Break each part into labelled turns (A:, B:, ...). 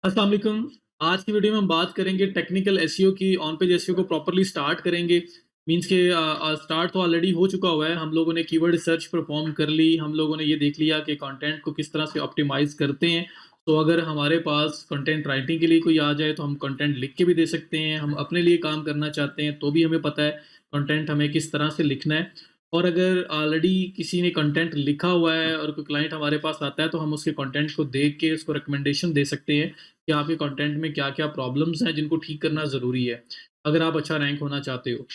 A: अस्सलाम वालेकुम। आज की वीडियो में हम बात करेंगे टेक्निकल एसईओ की। ऑन पेज एसईओ को प्रॉपर्ली स्टार्ट करेंगे। मींस के स्टार्ट तो ऑलरेडी हो चुका हुआ है। हम लोगों ने कीवर्ड सर्च परफॉर्म कर ली। हम लोगों ने ये देख लिया कि कंटेंट को किस तरह से ऑप्टिमाइज करते हैं। तो अगर हमारे पास कंटेंट राइटिंग के लिए कोई आ जाए तो हम कंटेंट लिख के भी दे सकते हैं। हम अपने लिए काम करना चाहते हैं तो भी हमें पता है कंटेंट हमें किस तरह से लिखना है। और अगर ऑलरेडी किसी ने कंटेंट लिखा हुआ है और कोई क्लाइंट हमारे पास आता है तो हम उसके कंटेंट को देख के उसको रिकमेंडेशन दे सकते हैं कि आपके कंटेंट में क्या-क्या प्रॉब्लम्स हैं जिनको ठीक करना ज़रूरी है, अगर आप अच्छा रैंक होना चाहते हो।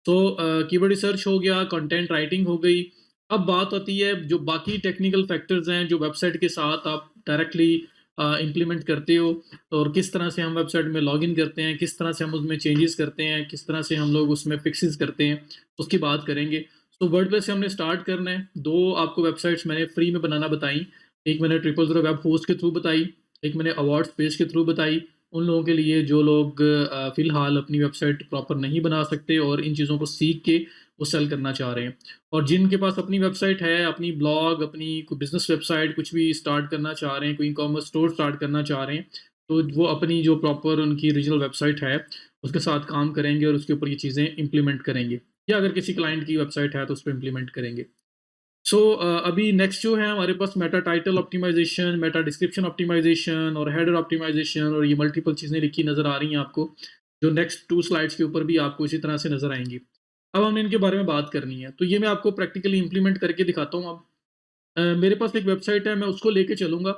A: तो कीवर्ड रिसर्च हो गया, कंटेंट राइटिंग हो गई। अब बात आती है जो बाकी टेक्निकल फैक्टर्स हैं जो वेबसाइट के साथ आप डायरेक्टली इम्प्लीमेंट करते हो और किस तरह से हम वेबसाइट में लॉगिन करते हैं, किस तरह से हम उसमें चेंजेस करते हैं, किस तरह से हम लोग उसमें फिक्सेस करते हैं, उसकी बात करेंगे। तो वर्डप्रेस से हमने स्टार्ट करना है। 2 आपको वेबसाइट्स मैंने फ्री में बनाना बताई। एक मैंने 000 वेब होस्ट के थ्रू बताई, एक मैंने अवार्ड्स पेज के थ्रू बताई। उन लोगों के लिए जो लोग फ़िलहाल अपनी वेबसाइट प्रॉपर नहीं बना सकते और इन चीज़ों को सीख के वो सेल करना चाह रहे हैं। और जिनके पास अपनी वेबसाइट है, अपनी ब्लॉग, अपनी कोई बिज़नेस वेबसाइट कुछ भी स्टार्ट करना चाह रहे हैं, कोई ई-कॉमर्स स्टोर स्टार्ट करना चाह रहे हैं, तो वो अपनी जो प्रॉपर उनकी ओरिजिनल वेबसाइट है, उसके साथ काम करेंगे और उसके ऊपर ये चीज़ें इम्प्लीमेंट करेंगे। या अगर किसी क्लाइंट की वेबसाइट है तो उसपे इम्प्लीमेंट करेंगे। सो अभी नेक्स्ट जो है हमारे पास meta title optimisation, meta description optimisation और हेडर ऑप्टिमाइजेशन और ये मल्टीपल चीज़ें लिखी नज़र आ रही हैं आपको, जो नेक्स्ट 2 स्लाइड्स के ऊपर भी आपको इसी तरह से नज़र आएँगी। अब हमने इनके बारे में बात करनी है, तो ये मैं आपको प्रैक्टिकली इम्प्लीमेंट करके दिखाता हूँ अब। मेरे पास एक वेबसाइट है, मैं उसको लेके चलूँगा।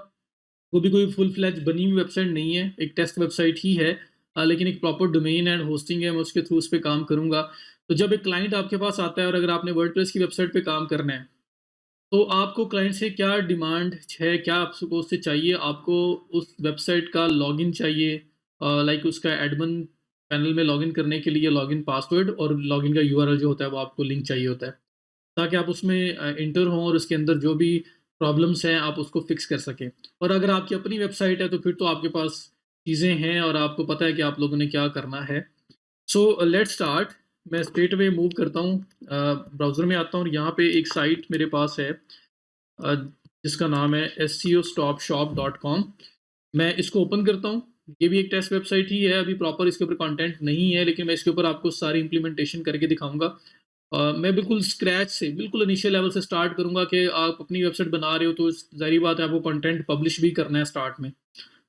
A: वो भी कोई फुल फ्लेज बनी हुई वेबसाइट नहीं है, एक टेस्ट वेबसाइट ही है। लेकिन एक प्रॉपर डोमेन एंड होस्टिंग है, मैं उसके थ्रू उस पे काम करूँगा। तो जब एक क्लाइंट आपके पास आता है और अगर आपने वर्डप्रेस की वेबसाइट पे काम करना है, तो आपको क्लाइंट से क्या डिमांड है, क्या आपको उससे चाहिए? आपको उस वेबसाइट का लॉगिन चाहिए, लाइक उसका एडमिन पैनल में लॉगिन करने के लिए लॉगिन पासवर्ड और लॉगिन का यूआरएल जो होता है वो आपको लिंक चाहिए होता है, ताकि आप उसमें एंटर हों और उसके अंदर जो भी प्रॉब्लम्स हैं आप उसको फिक्स कर सकें। और अगर आपकी अपनी वेबसाइट है तो फिर तो आपके पास चीज़ें हैं और आपको पता है कि आप लोगों ने क्या करना है। So let's start. मैं स्ट्रेट अवे मूव करता हूँ, ब्राउज़र में आता हूँ और यहाँ पे एक साइट मेरे पास है, अ, जिसका नाम है SEOstopshop.com। मैं इसको ओपन करता हूँ। ये भी एक टेस्ट वेबसाइट ही है, अभी प्रॉपर इसके ऊपर कंटेंट नहीं है, लेकिन मैं इसके ऊपर आपको सारी इम्प्लीमेंटेशन करके दिखाऊँगा। मैं बिल्कुल स्क्रैच से, बिल्कुल इनिशियल लेवल से स्टार्ट करूँगा कि आप अपनी वेबसाइट बना रहे हो तो ज़ाहिर-सी बात है आपको कंटेंट पब्लिश भी करना है स्टार्ट में।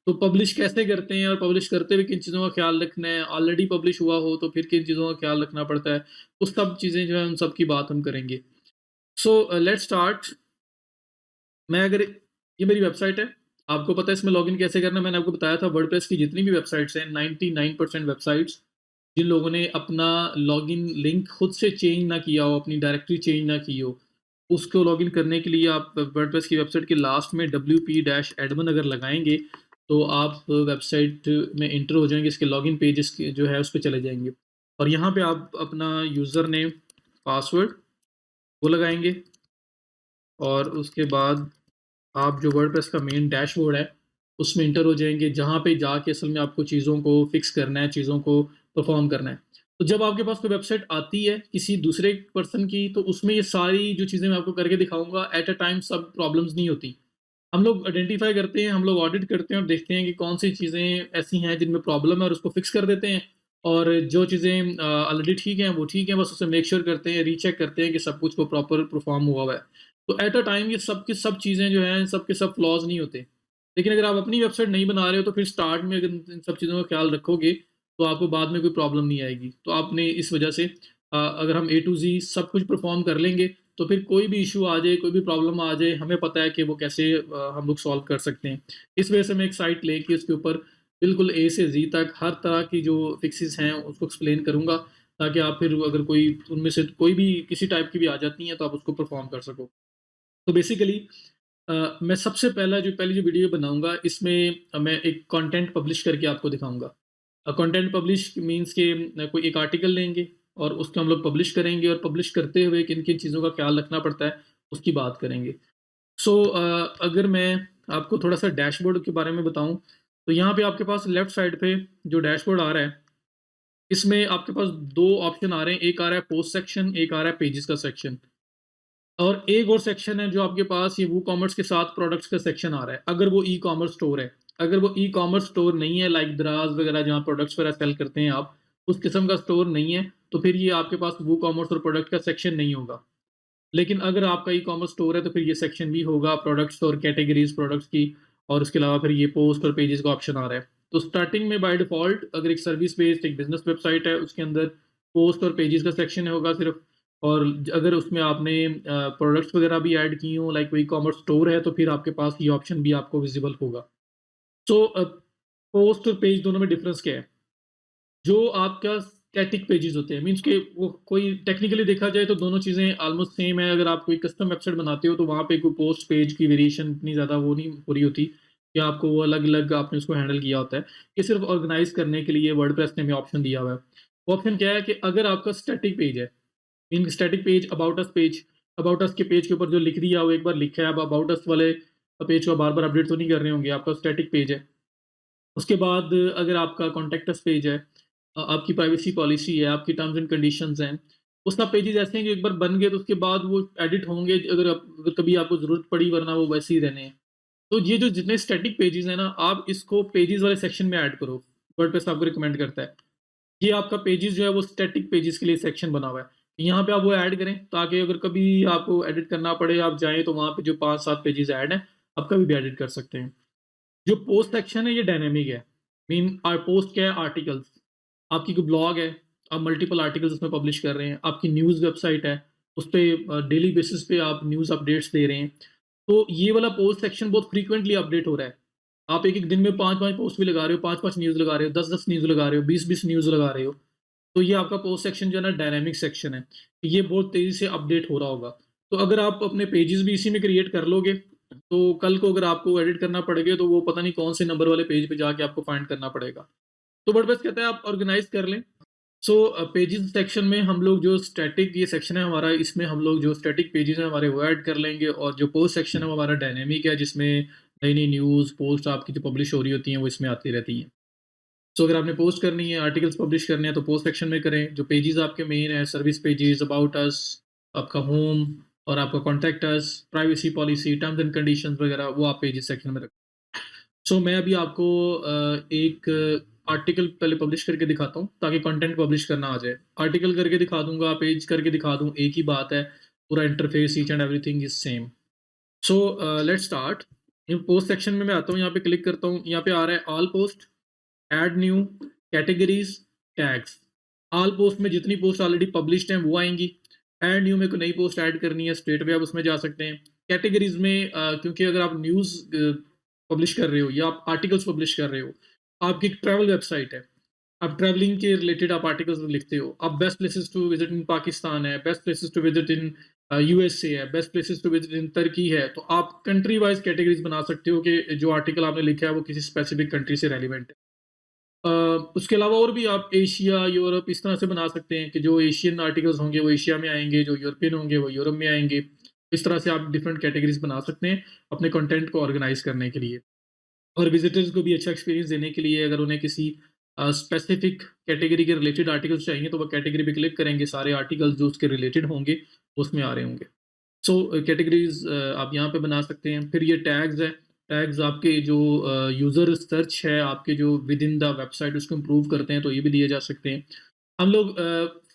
A: तो पब्लिश कैसे करते हैं और पब्लिश करते हुए किन चीज़ों का ख़्याल रखना है, ऑलरेडी पब्लिश हुआ हो तो फिर किन चीज़ों का ख़्याल रखना पड़ता है, वो सब चीज़ें जो हैं उन सब की बात हम करेंगे। So let's start. मैं अगर ये मेरी वेबसाइट है, आपको पता है इसमें लॉगिन कैसे करना है, मैंने आपको बताया था वर्डप्रेस की जितनी भी वेबसाइट्स हैं 99% वेबसाइट्स जिन लोगों ने अपना लॉगिन लिंक खुद से चेंज ना किया हो, अपनी डायरेक्टरी चेंज ना की हो, उसको लॉगिन करने के लिए आप वर्डप्रेस की वेबसाइट के लास्ट में wp-admin अगर लगाएँगे, तो आप वेबसाइट में एंटर हो जाएँगे, इसके लॉगिन पेजेस के जो है उस पे चले जाएँगे। और यहाँ पे आप अपना यूज़र नेम, पासवर्ड वो लगाएँगे और उसके बाद आप जो वर्डप्रेस का मेन डैशबोर्ड है, उसमें एंटर हो जाएँगे, जहाँ पे जाके असल में आपको चीज़ों को फिक्स करना है, चीज़ों को परफ़ॉर्म करना है। तो जब आपके पास कोई वेबसाइट आती है किसी दूसरे पर्सन की, तो उसमें ये सारी जो चीज़ें मैं आपको करके दिखाऊँगा, एट अ टाइम सब प्रॉब्लम्स नहीं होती। हम लोग आइडेंटिफ़ाई करते हैं, हम लोग ऑडिट करते हैं और देखते हैं कि कौन-सी चीज़ें ऐसी हैं जिनमें प्रॉब्लम है और उसको फिक्स कर देते हैं। और जो चीज़ें ऑलरेडी ठीक हैं, वो ठीक हैं, बस उसे मेक श्योर करते हैं, रीचेक करते हैं कि सब कुछ वो प्रॉपर परफ़ॉर्म हुआ हुआ है। तो एट अ टाइम ये सब की सब चीज़ें जो हैं, सब के सब फ्लॉज़ नहीं होते। लेकिन अगर आप अपनी वेबसाइट नहीं बना रहे हो, तो फिर स्टार्ट में अगर इन सब चीज़ों का ख़्याल रखोगे, तो आपको बाद में कोई प्रॉब्लम नहीं आएगी। तो आपने इस वजह से अगर हम ए टू ज़ी सब कुछ परफ़ॉर्म कर लेंगे, तो फिर कोई भी इश्यू आ जाए, कोई भी प्रॉब्लम आ जाए, हमें पता है कि वो कैसे हम लोग सॉल्व कर सकते हैं। इस वजह से मैं एक साइट लेके उसके ऊपर बिल्कुल ए से ज़ी तक हर तरह की जो फिक्सेस हैं, उसको एक्सप्लेन करूँगा, ताकि आप फिर अगर कोई उनमें से कोई भी किसी टाइप की भी आ जाती हैं, तो आप उसको परफ़ॉर्म कर सको। तो बेसिकली मैं सबसे पहली जो वीडियो बनाऊँगा इसमें मैं एक कंटेंट पब्लिश करके आपको दिखाऊँगा। कंटेंट पब्लिश मीन्स कि कोई एक आर्टिकल लेंगे और उसको हम लोग पब्लिश करेंगे और पब्लिश करते हुए किन-किन चीज़ों का ख़्याल रखना पड़ता है, उसकी बात करेंगे। सो अगर मैं आपको थोड़ा-सा डैशबोर्ड के बारे में बताऊँ, तो यहाँ पे आपके पास लेफ्ट साइड पे जो डैशबोर्ड आ रहा है, इसमें आपके पास 2 ऑप्शन आ रहे हैं, एक आ रहा है पोस्ट सेक्शन, एक आ रहा है पेजेस का सेक्शन। और एक और सेक्शन है जो आपके पास ये वूकॉमर्स के साथ प्रोडक्ट्स का सेक्शन आ रहा है, अगर वो ई-कॉमर्स स्टोर है। अगर वो ई-कॉमर्स स्टोर नहीं है लाइक दराज़ वगैरह जहाँ प्रोडक्ट्स वगैरह सेल करते हैं आप, उस किस्म का स्टोर नहीं है, तो फिर ये आपके पास वूकॉमर्स और प्रोडक्ट का सेक्शन नहीं होगा। लेकिन अगर आपका ई-कॉमर्स स्टोर है तो फिर ये सेक्शन भी होगा प्रोडक्ट्स और कैटेगरीज़ प्रोडक्ट्स की, और उसके अलावा फिर ये पोस्ट और पेजेज़ का ऑप्शन आ रहा है। तो स्टार्टिंग में बाय डिफ़ॉल्ट अगर एक सर्विस बेस्ड एक बिज़नेस वेबसाइट है, उसके अंदर पोस्ट और पेजेज़ का सेक्शन होगा सिर्फ़, और अगर उसमें आपने प्रोडक्ट्स वगैरह भी ऐड किए हों लाइक वो ई-कॉमर्स स्टोर है, तो फिर आपके पास ये ऑप्शन भी आपको विज़िबल होगा। सो पोस्ट और पेज दोनों में डिफ़रेंस क्या है? जो आपका स्टैटिक पेजेज़ होते हैं, मीन्स कि वो कोई टेक्निकली देखा जाए तो दोनों चीज़ें ऑलमोस्ट सेम है। अगर आप कोई कस्टम वेबसाइट बनाते हो तो वहाँ पे कोई पोस्ट पेज की वेरिएशन इतनी ज़्यादा वो नहीं हो रही होती कि आपको वो अलग-अलग आपने उसको हैंडल किया होता है। ये सिर्फ़ ऑर्गेनाइज़ करने के लिए वर्डप्रेस ने हमें ऑप्शन दिया हुआ है। वो ऑप्शन क्या है कि अगर आपका स्टैटिक पेज है, mean static page, about us के पेज के ऊपर जो लिख दिया वो एक बार लिखा है, अब अबाउट अस वाले पेज को बार-बार अपडेट तो नहीं कर रहे होंगे, आपका स्टैटिक पेज है। उसके बाद अगर आपका कॉन्टैक्ट अस पेज है, आपकी प्राइवेसी पॉलिसी है, आपकी टर्म्स एंड कंडीशंस हैं, वो सब पेजेज़ ऐसे हैं कि एक बार बन गए तो उसके बाद वो एडिट होंगे अगर कभी आपको ज़रूरत पड़ी, वरना वो वैसे ही रहने हैं। तो ये जो जितने स्टैटिक पेजेज़ हैं ना, आप इसको पेजेज़ वाले सेक्शन में ऐड करो। वर्डप्रेस आपको रिकमेंड करता है। ये आपका पेजेज़ जो है वो स्टैटिक पेजेज़ के लिए सेक्शन बना हुआ है। यहाँ पे आप वो ऐड करें ताकि अगर कभी आपको एडिट करना पड़े, आप जाएँ तो वहाँ पे जो 5-7 पेजेज़ ऐड हैं, आप कभी भी एडिट कर सकते हैं। जो पोस्ट सेक्शन है ये डायनामिक है। पोस्ट क्या है? आर्टिकल्स। आपकी कोई ब्लॉग है, आप मल्टीपल आर्टिकल्स उसमें पब्लिश कर रहे हैं। आपकी न्यूज़ वेबसाइट है, उसपे डेली बेसिस पे आप न्यूज़ अपडेट्स दे रहे हैं। तो ये वाला पोस्ट सेक्शन बहुत फ्रीक्वेंटली अपडेट हो रहा है। आप एक-एक दिन में 5-5 पोस्ट भी लगा रहे हो, 5-5 न्यूज़ लगा रहे हो, 10-10 न्यूज़ लगा रहे हो, 20-20 न्यूज़ लगा रहे हो। तो ये आपका पोस्ट सेक्शन जो है ना डायनामिक सेक्शन है। ये बहुत तेज़ी से अपडेट हो रहा होगा। तो अगर आप अपने पेजेज़ भी इसी में क्रिएट कर लोगे, तो कल को अगर आपको एडिट करना पड़ेगा तो वो पता नहीं कौन से नंबर वाले पेज पे जाके आपको फाइंड करना पड़ेगा। तो वर्डप्रेस कहता है आप ऑर्गेनाइज़ कर लें। सो पेजेज़ सेक्शन में हम लोग जो स्टैटिक ये सेक्शन है हमारा, इसमें हम लोग जो स्टैटिक पेजेज़ हैं हमारे वो ऐड कर लेंगे, और जो पोस्ट सेक्शन है वो हमारा डायनामिक है, जिसमें नई-नई न्यूज़, पोस्ट आपकी जो पब्लिश हो रही होती हैं वो इसमें आती रहती हैं। सो अगर आपने पोस्ट करनी है, आर्टिकल्स पब्लिश करने हैं तो पोस्ट सेक्शन में करें। जो पेजेज़ आपके मेन है, सर्विस पेजेज़, अबाउट अस, आपका होम और आपका contact us, privacy policy, terms and conditions वगैरह वो आप पेजेज़ सेक्शन में रखें। सो मैं अभी आपको एक आर्टिकल पहले पब्लिश करके दिखाता हूँ ताकि कंटेंट पब्लिश करना आ जाए। आर्टिकल करके दिखा दूँगा, पेज करके दिखा दूँ, एक ही बात है। पूरा interface each and everything is same. So let's start. ये पोस्ट सेक्शन में मैं आता हूँ, यहाँ पे क्लिक करता हूँ, यहाँ पे आ रहा है all post, add new, categories, tags. All post में जितनी पोस्ट ऑलरेडी पब्लिश्ड हैं वो आएँगी। ऐड न्यू में कोई नई पोस्ट ऐड करनी है, स्ट्रेट अवे आप उसमें जा सकते हैं। कैटेगरीज़ में क्योंकि अगर आप न्यूज़ पब्लिश कर रहे हो या आप आर्टिकल्स पब्लिश कर रहे हो, आपकी एक ट्रैवल वेबसाइट है, आप ट्रैवलिंग के रिलेटेड आप आर्टिकल्स लिखते हो, आप best places to visit in Pakistan है, best places to visit in USA है, best places to visit in Turkey है, तो आप कंट्री वाइज़ कैटेगरीज़ बना सकते हो कि जो आर्टिकल आपने लिखा है वो किसी स्पेसिफिक कंट्री से रेलेवेंट है। अ, उसके अलावा और भी आप एशिया, यूरोप इस तरह से बना सकते हैं कि जो एशियन आर्टिकल्स होंगे वो एशिया में आएँगे, जो यूरोपियन होंगे वो यूरोप में आएँगे। इस तरह से आप डिफरेंट कैटेगरीज़ बना सकते हैं अपने कंटेंट को ऑर्गेनाइज़ करने के लिए। और विज़िटर्स को भी अच्छा एक्सपीरियंस देने के लिए अगर उन्हें किसी स्पेसिफिक कैटेगरी के रिलेटेड आर्टिकल्स चाहिए तो वो कैटेगरी पे क्लिक करेंगे, सारे आर्टिकल्स जो उसके रिलेटेड होंगे, उसमें आ रहे होंगे। सो कैटेगरीज़ आप यहाँ पे बना सकते हैं। फिर ये टैग्स है, टैग्स आपके जो यूज़र सर्च है, आपके जो विद इन द वेबसाइट उसको इम्प्रूव करते हैं, तो ये भी दिए जा सकते हैं। हम लोग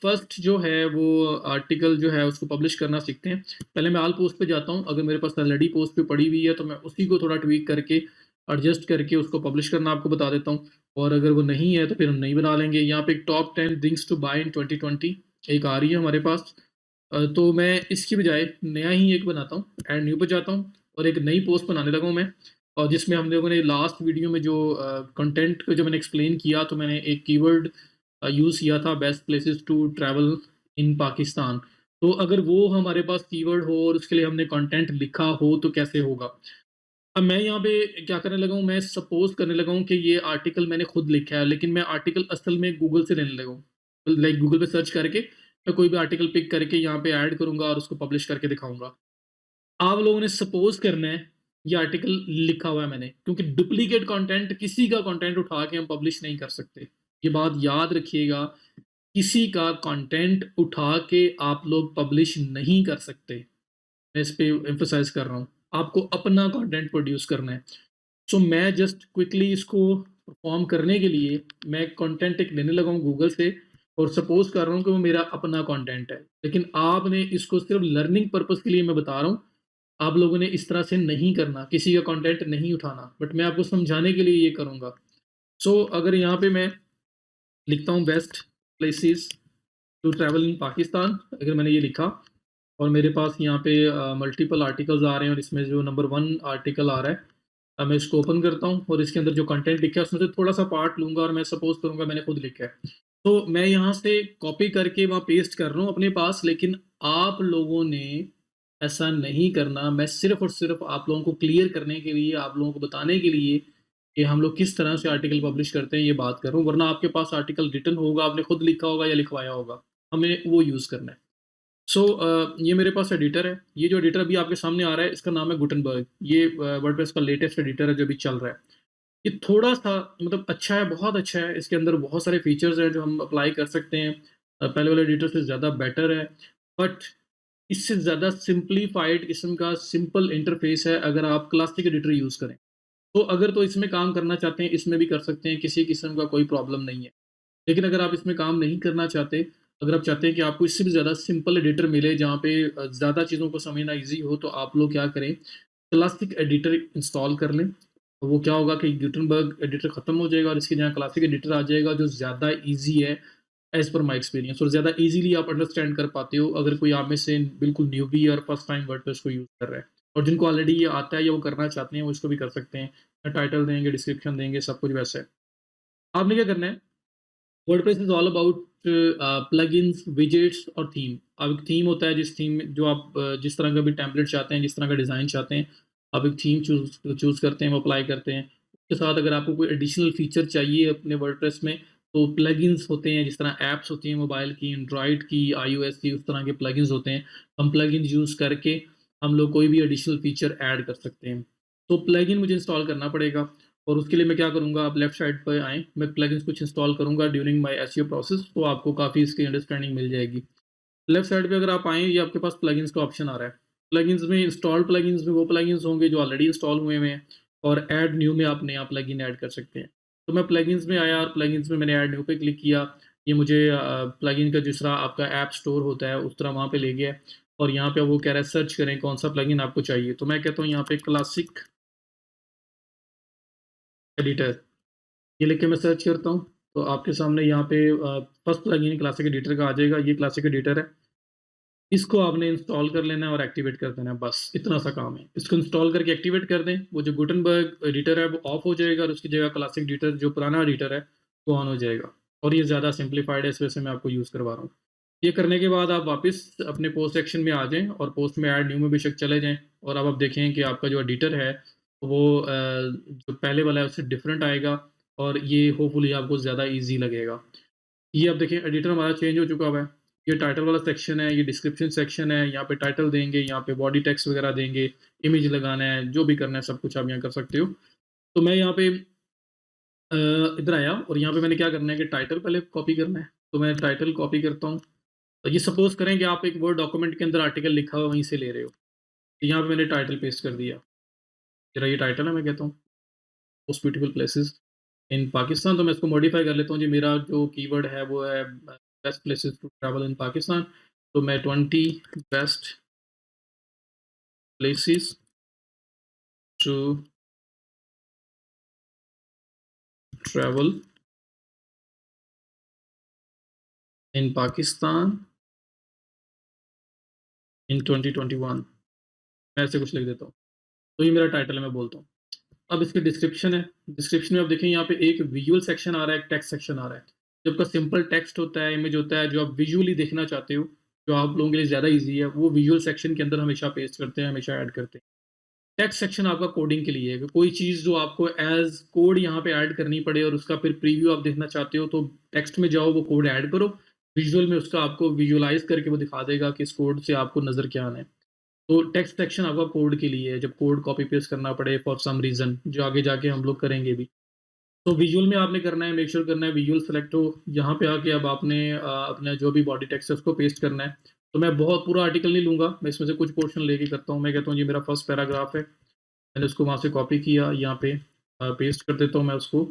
A: फर्स्ट जो है वो आर्टिकल जो है उसको पब्लिश करना सीखते हैं। पहले मैं ऑल पोस्ट पे जाता हूँ, अगर मेरे पास ऑलरेडी पोस्ट पे पड़ी हुई है तो मैं उसी को थोड़ा ट्वीक करके, एडजस्ट करके उसको पब्लिश करना आपको बता देता हूँ, और अगर वो नहीं है तो फिर हम नहीं बना लेंगे। यहाँ पे एक टॉप 10 थिंग्स टू बाय इन 2020 एक आ रही है हमारे पास। तो मैं इसकी बजाय नया ही एक बनाता हूँ, ऐड न्यू पे जाता हूँ और एक नई पोस्ट बनाने लगा हूँ मैं, और जिसमें हम लोगों ने लास्ट वीडियो में जो कंटेंट को जो मैंने एक्सप्लेन किया, तो मैंने एक कीवर्ड यूज़ किया था, best places to travel in Pakistan. तो अगर वो हमारे पास कीवर्ड हो और उसके लिए हमने कंटेंट लिखा हो तो कैसे होगा? अब मैं यहाँ पे क्या करने लगा हूँ, मैं सपोज़ करने लगा हूँ कि ये आर्टिकल मैंने खुद लिखा है, लेकिन मैं आर्टिकल असल में गूगल से लेने लगा हूँ। लाइक गूगल पे सर्च करके मैं कोई भी आर्टिकल पिक करके यहाँ पे ऐड करूँगा और उसको पब्लिश करके दिखाऊँगा। आप लोगों ने सपोज़ करना है ये आर्टिकल लिखा हुआ है मैंने, क्योंकि डुप्लीकेट कंटेंट, किसी का कंटेंट उठा के हम पब्लिश नहीं कर सकते। ये बात याद रखिएगा, किसी का कंटेंट उठा के आप लोग पब्लिश नहीं कर सकते। मैं इस पे एम्फसाइज़ कर रहा हूँ। आपको अपना कंटेंट प्रोड्यूस करना है। सो मैं जस्ट क्विकली इसको परफॉर्म करने के लिए मैं कंटेंट एक लेने लगा हूँ गूगल से और सपोज कर रहा हूँ कि वो मेरा अपना कंटेंट है, लेकिन आपने इसको सिर्फ लर्निंग पर्पस के लिए मैं बता रहा हूँ, आप लोगों ने इस तरह से नहीं करना, किसी का कंटेंट नहीं उठाना, बट मैं आपको समझाने के लिए ये करूँगा। सो अगर यहाँ पे मैं लिखता हूँ best places to travel in Pakistan, अगर मैंने ये लिखा और मेरे पास यहाँ पे मल्टीपल आर्टिकल्स आ रहे हैं और इसमें जो नंबर 1 आर्टिकल आ रहा है, मैं इसको ओपन करता हूँ और इसके अंदर जो कंटेंट लिखा है उसमें से थोड़ा-सा पार्ट लूँगा और मैं सपोज़ करूँगा मैंने खुद लिखा है। तो मैं यहाँ से कॉपी करके वहाँ पेस्ट कर रहा हूँ अपने पास, लेकिन आप लोगों ने ऐसा नहीं करना। मैं सिर्फ़ और सिर्फ़ आप लोगों को क्लियर करने के लिए, आप लोगों को बताने के लिए कि हम लोग किस तरह से आर्टिकल पब्लिश करते हैं, ये बात कर रहा हूँ। वरना आपके पास आर्टिकल रिटन होगा, आपने खुद लिखा होगा या लिखवाया होगा, हमें वो यूज़ करना है। सो ये मेरे पास एडिटर है। ये जो एडिटर अभी आपके सामने आ रहा है, इसका नाम है गुटेनबर्ग। ये वर्डप्रेस का लेटेस्ट एडिटर है जो अभी चल रहा है। ये थोड़ा-सा मतलब अच्छा है, बहुत अच्छा है। इसके अंदर बहुत सारे फीचर्स हैं जो हम अप्लाई कर सकते हैं। पहले वाले एडिटर से ज़्यादा बेटर है, बट इससे ज़्यादा सिम्प्लीफाइड किस्म का सिंपल इंटरफ़ेस है अगर आप क्लासिक एडिटर यूज़ करें। तो अगर तो इसमें काम करना चाहते हैं, इसमें भी कर सकते हैं, किसी किस्म का कोई प्रॉब्लम नहीं है। लेकिन अगर आप इसमें काम नहीं करना चाहते, अगर आप चाहते हैं कि आपको इससे भी ज़्यादा सिंपल एडिटर मिले जहाँ पे ज़्यादा चीज़ों को समझना ईज़ी हो, तो आप लोग क्या करें, क्लासिक एडिटर इंस्टॉल कर लें। तो वो क्या होगा कि गुटेनबर्ग एडिटर खत्म हो जाएगा और इसकी जगह क्लासिक एडिटर आ जाएगा जो ज़्यादा ईज़ी है एज़ पर माय एक्सपीरियंस और ज़्यादा ईज़िली आप अंडरस्टैंड कर पाते हो अगर कोई आप में से बिल्कुल न्यूबी और फर्स्ट टाइम वर्डप्रेस को यूज़ कर रहा है। और जिनको ऑलरेडी ये आता है या वो करना चाहते हैं, वो इसको भी कर सकते हैं। टाइटल देंगे, डिस्क्रिप्शन देंगे, सब कुछ वैसा है। आपने क्या करना है, WordPress is all about plugins, widgets और थीम। अब एक थीम होता है जिस थीम में जो आप जिस तरह का भी टेम्पलेट चाहते हैं, जिस तरह का डिज़ाइन चाहते हैं, आप एक थीम चूज़ करते हैं, वो अप्लाई करते हैं। उसके साथ अगर आपको कोई एडिशनल फीचर चाहिए अपने वर्डप्रेस में, तो प्लगइन्स होते हैं, जिस तरह ऐप्स होती हैं मोबाइल की, एंड्रॉयड की, आईओएस की, उस तरह के प्लगइन्स होते हैं। हम प्लगइन्स यूज़ करके हम लोग कोई भी एडिशनल फीचर ऐड कर सकते हैं। तो प्लगइन मुझे इंस्टॉल करना पड़ेगा। और उसके लिए मैं क्या करूँगा, आप लेफ्ट साइड पे आएँ, मैं प्लगइन्स कुछ इंस्टॉल करूँगा ड्यूरिंग माय एसईओ प्रोसेस, तो आपको काफ़ी इसकी अंडरस्टैंडिंग मिल जाएगी। लेफ्ट साइड पे अगर आप आएँ, ये आपके पास प्लगइन्स का ऑप्शन आ रहा है। प्लगइन्स में इंस्टॉल्ड प्लगइन्स में वो प्लगइन्स होंगे जो ऑलरेडी इंस्टॉल हुए हुए हैं और ऐड न्यू में आप नया प्लगइन ऐड कर सकते हैं। तो मैं प्लगइन्स में आया और प्लगइन्स में मैंने ऐड न्यू पे क्लिक किया। ये मुझे प्लगइन का जिस तरह आपका ऐप स्टोर होता है, उस तरह वहाँ पे ले गया और यहाँ पे वो कह रहा है सर्च करें कौन-सा प्लगइन आपको चाहिए। तो मैं कहता हूँ यहाँ पे क्लासिक एडिटर। ये लिख के मैं सर्च करता हूँ, तो आपके सामने यहाँ पे फर्स्ट प्लगइन क्लासिक एडिटर का आ जाएगा, ये क्लासिक एडिटर है। इसको आपने इंस्टॉल कर लेना है और एक्टिवेट कर देना है, बस इतना सा काम है। इसको इंस्टॉल करके एक्टिवेट कर दें, वो जो गुटेनबर्ग एडिटर है वो ऑफ हो जाएगा और उसकी जगह क्लासिक एडिटर जो पुराना एडिटर है, वो ऑन हो जाएगा और ये ज़्यादा सिम्प्लीफाइड है, इस वजह से मैं आपको यूज़ करवा रहा हूँ। ये करने के बाद आप वापस अपने पोस्ट सेक्शन में आ जाएँ और पोस्ट में ऐड न्यू में बेशक चले जाएँ और अब आप देखें कि आपका जो एडिटर है, वो जो पहले वाला है उससे डिफरेंट आएगा और ये होपफुली आपको ज़्यादा ईज़ी लगेगा। ये आप देखिए एडिटर हमारा चेंज हो चुका हुआ है। ये टाइटल वाला सेक्शन है, ये डिस्क्रिप्शन सेक्शन है, यहाँ पे टाइटल देंगे, यहाँ पे बॉडी टेक्स्ट वगैरह देंगे, इमेज लगाना है, जो भी करना है सब कुछ आप यहाँ कर सकते हो। तो मैं यहाँ पे इधर आया और यहाँ पे मैंने क्या करना है कि टाइटल पहले कॉपी करना है। तो मैं टाइटल कॉपी करता हूँ। तो ये सपोज़ करें कि आप एक वर्ड डॉक्यूमेंट के अंदर आर्टिकल लिखा हुआ वहीं से ले रहे हो। तो यहाँ पे मैंने टाइटल पेस्ट कर दिया। मेरा ये टाइटल है, मैं कहता हूँ most beautiful places in Pakistan. तो मैं इसको मॉडिफ़ाई कर लेता हूँ जी, मेरा जो कीवर्ड है वो है best places to travel in Pakistan. तो मैं 20 best places to travel in Pakistan in 2021, मैं ऐसे कुछ लिख देता हूँ। तो ये मेरा टाइटल है, मैं बोलता हूँ। अब इसकी डिस्क्रिप्शन है। डिस्क्रिप्शन में आप देखें यहाँ पे एक विजुअल सेक्शन आ रहा है, एक टेक्स्ट सेक्शन आ रहा है। जो आपका सिंपल टेक्स्ट होता है, इमेज होता है, जो आप विजुअली देखना चाहते हो, जो आप लोगों के लिए ज़्यादा ईज़ी है, वो विजुअल सेक्शन के अंदर हमेशा पेस्ट करते हैं, हमेशा ऐड करते हैं। टेक्स्ट सेक्शन आपका कोडिंग के लिए है कि कोई चीज़ जो आपको एज़ कोड यहाँ पे ऐड करनी पड़े और उसका फिर प्रीव्यू आप देखना चाहते हो, तो टेक्स्ट में जाओ, वो कोड ऐड करो। विजुअल में उसका आपको विजुअलाइज़ करके वो दिखा देगा कि इस कोड से आपको नज़र क्या आना है। तो टेक्स्ट सेक्शन आपका कोड के लिए है, जब कोड कॉपी पेस्ट करना पड़े फॉर सम रीज़न, जो आगे जाके हम लोग करेंगे भी। तो विजुअल में आपने करना है, मेक श्योर करना है विजुअल सेलेक्ट हो। यहाँ पे आके अब आपने अपना जो भी बॉडी टेक्स्ट है उसको पेस्ट करना है। तो मैं बहुत पूरा आर्टिकल नहीं लूँगा, मैं इसमें से कुछ पोर्शन लेके करता हूँ। मैं कहता हूँ ये मेरा फर्स्ट पैराग्राफ है। मैंने उसको वहाँ से कॉपी किया यहाँ पे पेस्ट कर देता हूँ मैं उसको।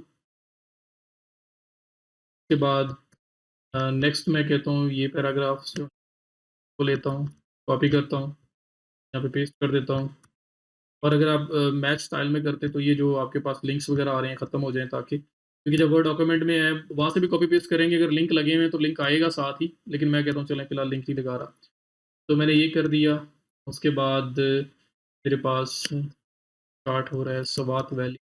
A: उसके बाद नेक्स्ट मैं कहता हूँ ये पैराग्राफ्स जो को लेता हूँ, कॉपी करता हूँ, यहाँ पे पेस्ट कर देता हूँ। और अगर आप मैच स्टाइल में करते तो ये जो आपके पास लिंक्स वगैरह आ रहे हैं ख़त्म हो जाएँ, ताकि क्योंकि जब वर्ड डॉक्यूमेंट में है वहाँ से भी कॉपी पेस्ट करेंगे, अगर लिंक लगे हुए हैं तो लिंक आएगा साथ ही, लेकिन मैं कहता हूँ चलें फ़िलहाल लिंक नहीं लगा रहा। तो मैंने ये कर दिया। उसके बाद मेरे पास स्टार्ट हो रहा है स्वात वैली।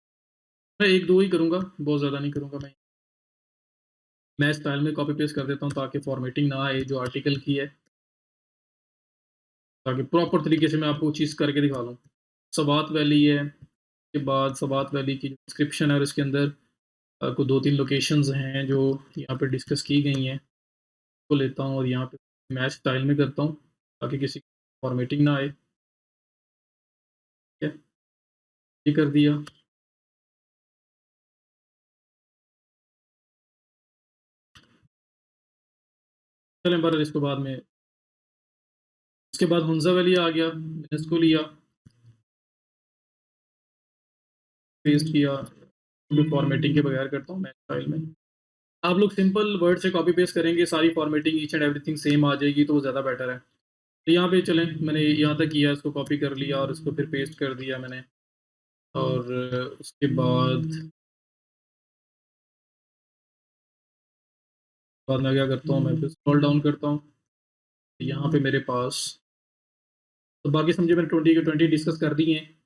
A: मैं 1-2 ही करूँगा, बहुत ज़्यादा नहीं करूँगा मैं। मैं स्टाइल में कॉपी पेस्ट कर देता हूँ ताकि फॉर्मेटिंग ना आए जो आर्टिकल की है, ताकि प्रॉपर तरीके से मैं आपको चीज़ करके दिखा दूँ। स्वात वैली है, उसके बाद स्वात वैली की डिस्क्रिप्शन है और इसके अंदर को 2-3 लोकेशंस हैं जो यहाँ पे डिस्कस की गई हैं, वो लेता हूँ और यहाँ पे मैच स्टाइल में करता हूँ ताकि किसी फॉर्मेटिंग ना आए। ठीक है, ये कर दिया। चलें बहरहाल इसको बाद में। उसके बाद हुंज़ा वैली आ गया, मैंने इसको लिया, पेस्ट किया, भी फॉर्मेटिंग के बगैर करता हूँ मैच स्टाइल में। आप लोग सिंपल वर्ड से कॉपी पेस्ट करेंगे, सारी formatting each and everything same आ जाएगी तो वो ज़्यादा बेटर है। तो यहाँ पे चलें, मैंने यहाँ तक किया, इसको कॉपी कर लिया और इसको फिर पेस्ट कर दिया मैंने। और उसके बाद मैं क्या करता हूँ, मैं फिर स्क्रॉल डाउन करता हूँ, यहाँ पे मेरे पास तो बाकी समझे मैंने 20 के 20 डिस्कस कर दिए हैं।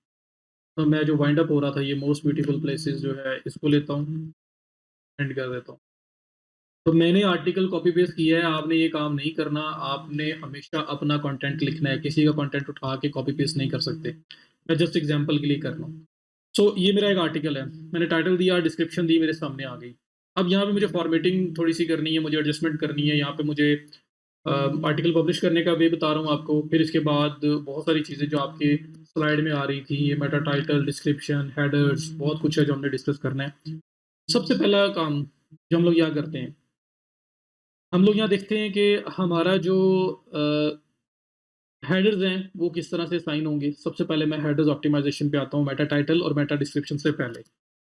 A: तो मैं जो वाइंड अप हो रहा था ये मोस्ट ब्यूटीफुल प्लेसेस जो है इसको लेता हूँ, एंड कर देता हूँ। तो मैंने आर्टिकल कॉपी पेस्ट किया है, आपने ये काम नहीं करना, आपने हमेशा अपना कंटेंट लिखना है, किसी का कंटेंट उठा के कॉपी पेस्ट नहीं कर सकते। मैं जस्ट एग्जांपल के लिए कर रहा हूँ। सो ये मेरा एक आर्टिकल है, मैंने टाइटल दिया, डिस्क्रिप्शन दी, मेरे सामने आ गई। अब यहाँ पे मुझे फॉर्मेटिंग थोड़ी-सी करनी है, मुझे एडजस्टमेंट करनी है, यहाँ पे मुझे आर्टिकल पब्लिश करने का वे बता रहा हूँ आपको। फिर इसके बाद बहुत सारी चीज़ें जो आपके स्लाइड में आ रही थी, ये मेटा टाइटल, डिस्क्रिप्शन, हेडर्स, बहुत कुछ है जो हमने डिस्कस करना है। सबसे पहला काम जो हम लोग यहाँ करते हैं, हम लोग यहाँ देखते हैं कि हमारा जो हेडर्स हैं वो किस तरह से साइन होंगे। सबसे पहले मैं हेडर्स ऑप्टिमाइज़ेशन पे आता हूँ, मेटा टाइटल और मेटा डिस्क्रिप्शन से पहले।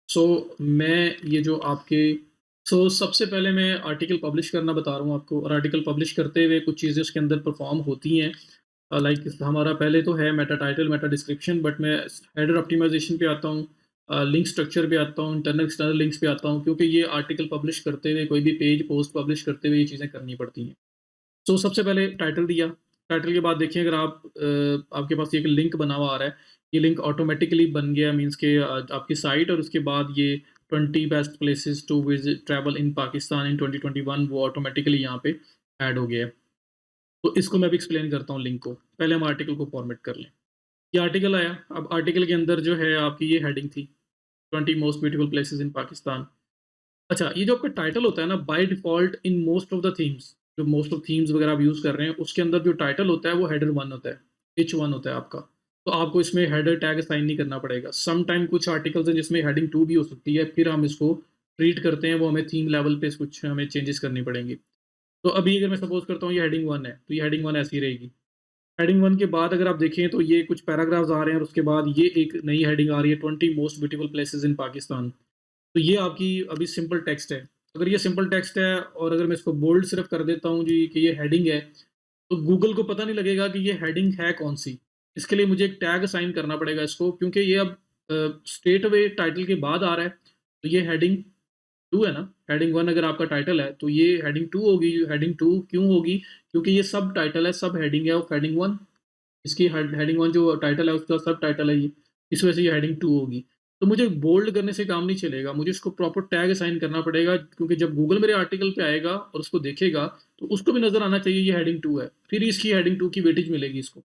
A: सो मैं ये जो आपके सबसे पहले मैं आर्टिकल पब्लिश करना बता रहा हूँ आपको, और आर्टिकल पब्लिश करते हुए कुछ चीज़ें उसके अंदर परफॉर्म होती हैं। लाइक हमारा पहले तो है Meta title, meta description, but मैं हेडर ऑप्टिमाइज़ेशन पे आता हूँ, लिंक स्ट्रक्चर पे आता हूँ, इंटरनल एक्सटर्नल लिंक्स पे आता हूँ, क्योंकि ये आर्टिकल पब्लिश करते हुए, कोई भी पेज पोस्ट पब्लिश करते हुए ये चीज़ें करनी पड़ती हैं। सबसे पहले टाइटल दिया, टाइटल के बाद देखिए अगर आप आपके पास एक लिंक बना हुआ आ रहा है, ये लिंक ऑटोमेटिकली बन गया, मीन्स के आपकी साइट, और उसके बाद ये 20 best places to visit travel in Pakistan in 2021 वो ऑटोमेटिकली यहाँ पे ऐड हो गया है। तो इसको मैं अभी एक्सप्लेन करता हूँ लिंक को। पहले हम आर्टिकल को फॉर्मेट कर लें। ये आर्टिकल आया, अब आर्टिकल के अंदर जो है आपकी ये हेडिंग थी, 20 most beautiful places in Pakistan. अच्छा, ये जो आपका टाइटल होता है ना, by default in most of the themes, जो मोस्ट ऑफ थीम्स वगैरह आप यूज़ कर रहे हैं, उसके अंदर जो टाइटल होता है वो हेडर 1 होता है, H1 होता है आपका। तो आपको इसमें हेडर टैग असाइन नहीं करना पड़ेगा। सम टाइम कुछ आर्टिकल्स हैं जिसमें हेडिंग 2 भी हो सकती है, फिर हम इसको ट्रीट करते हैं, वो हमें थीम लेवल पे कुछ हमें चेंजेस करनी पड़ेंगी। तो अभी अगर मैं सपोज़ करता हूँ ये हेडिंग 1 है, तो ये हेडिंग 1 ऐसी रहेगी। हेडिंग 1 के बाद अगर आप देखें तो ये कुछ पैराग्राफ्स आ रहे हैं और उसके बाद ये एक नई हेडिंग आ रही है, 20 most beautiful places in Pakistan. तो ये आपकी अभी सिंपल टेक्स्ट है। अगर ये सिंपल टेक्स्ट है और अगर मैं इसको बोल्ड सिर्फ कर देता हूँ जी कि ये हेडिंग है, तो गूगल को पता नहीं लगेगा कि ये हेडिंग है कौन-सी। इसके लिए मुझे एक टैग असाइन करना पड़ेगा इसको, क्योंकि ये अब स्ट्रेट अवे टाइटल के बाद आ रहा है। तो ये हेडिंग 2 है ना, हेडिंग 1 अगर आपका टाइटल है, तो ये हेडिंग 2 होगी। हेडिंग 2 क्यों होगी? क्योंकि ये सब टाइटल है, सब हेडिंग है ऑफ हेडिंग 1। इसकी हेडिंग 1 जो टाइटल है उसका सब टाइटल है ये, इस वजह से ये हेडिंग 2 होगी। तो मुझे बोल्ड करने से काम नहीं चलेगा, मुझे इसको प्रॉपर टैग असाइन करना पड़ेगा, क्योंकि जब गूगल मेरे आर्टिकल पे आएगा और उसको देखेगा, तो उसको भी नज़र आना चाहिए ये हेडिंग 2 है, फिर इसकी हेडिंग 2 की वेटेज मिलेगी इसको।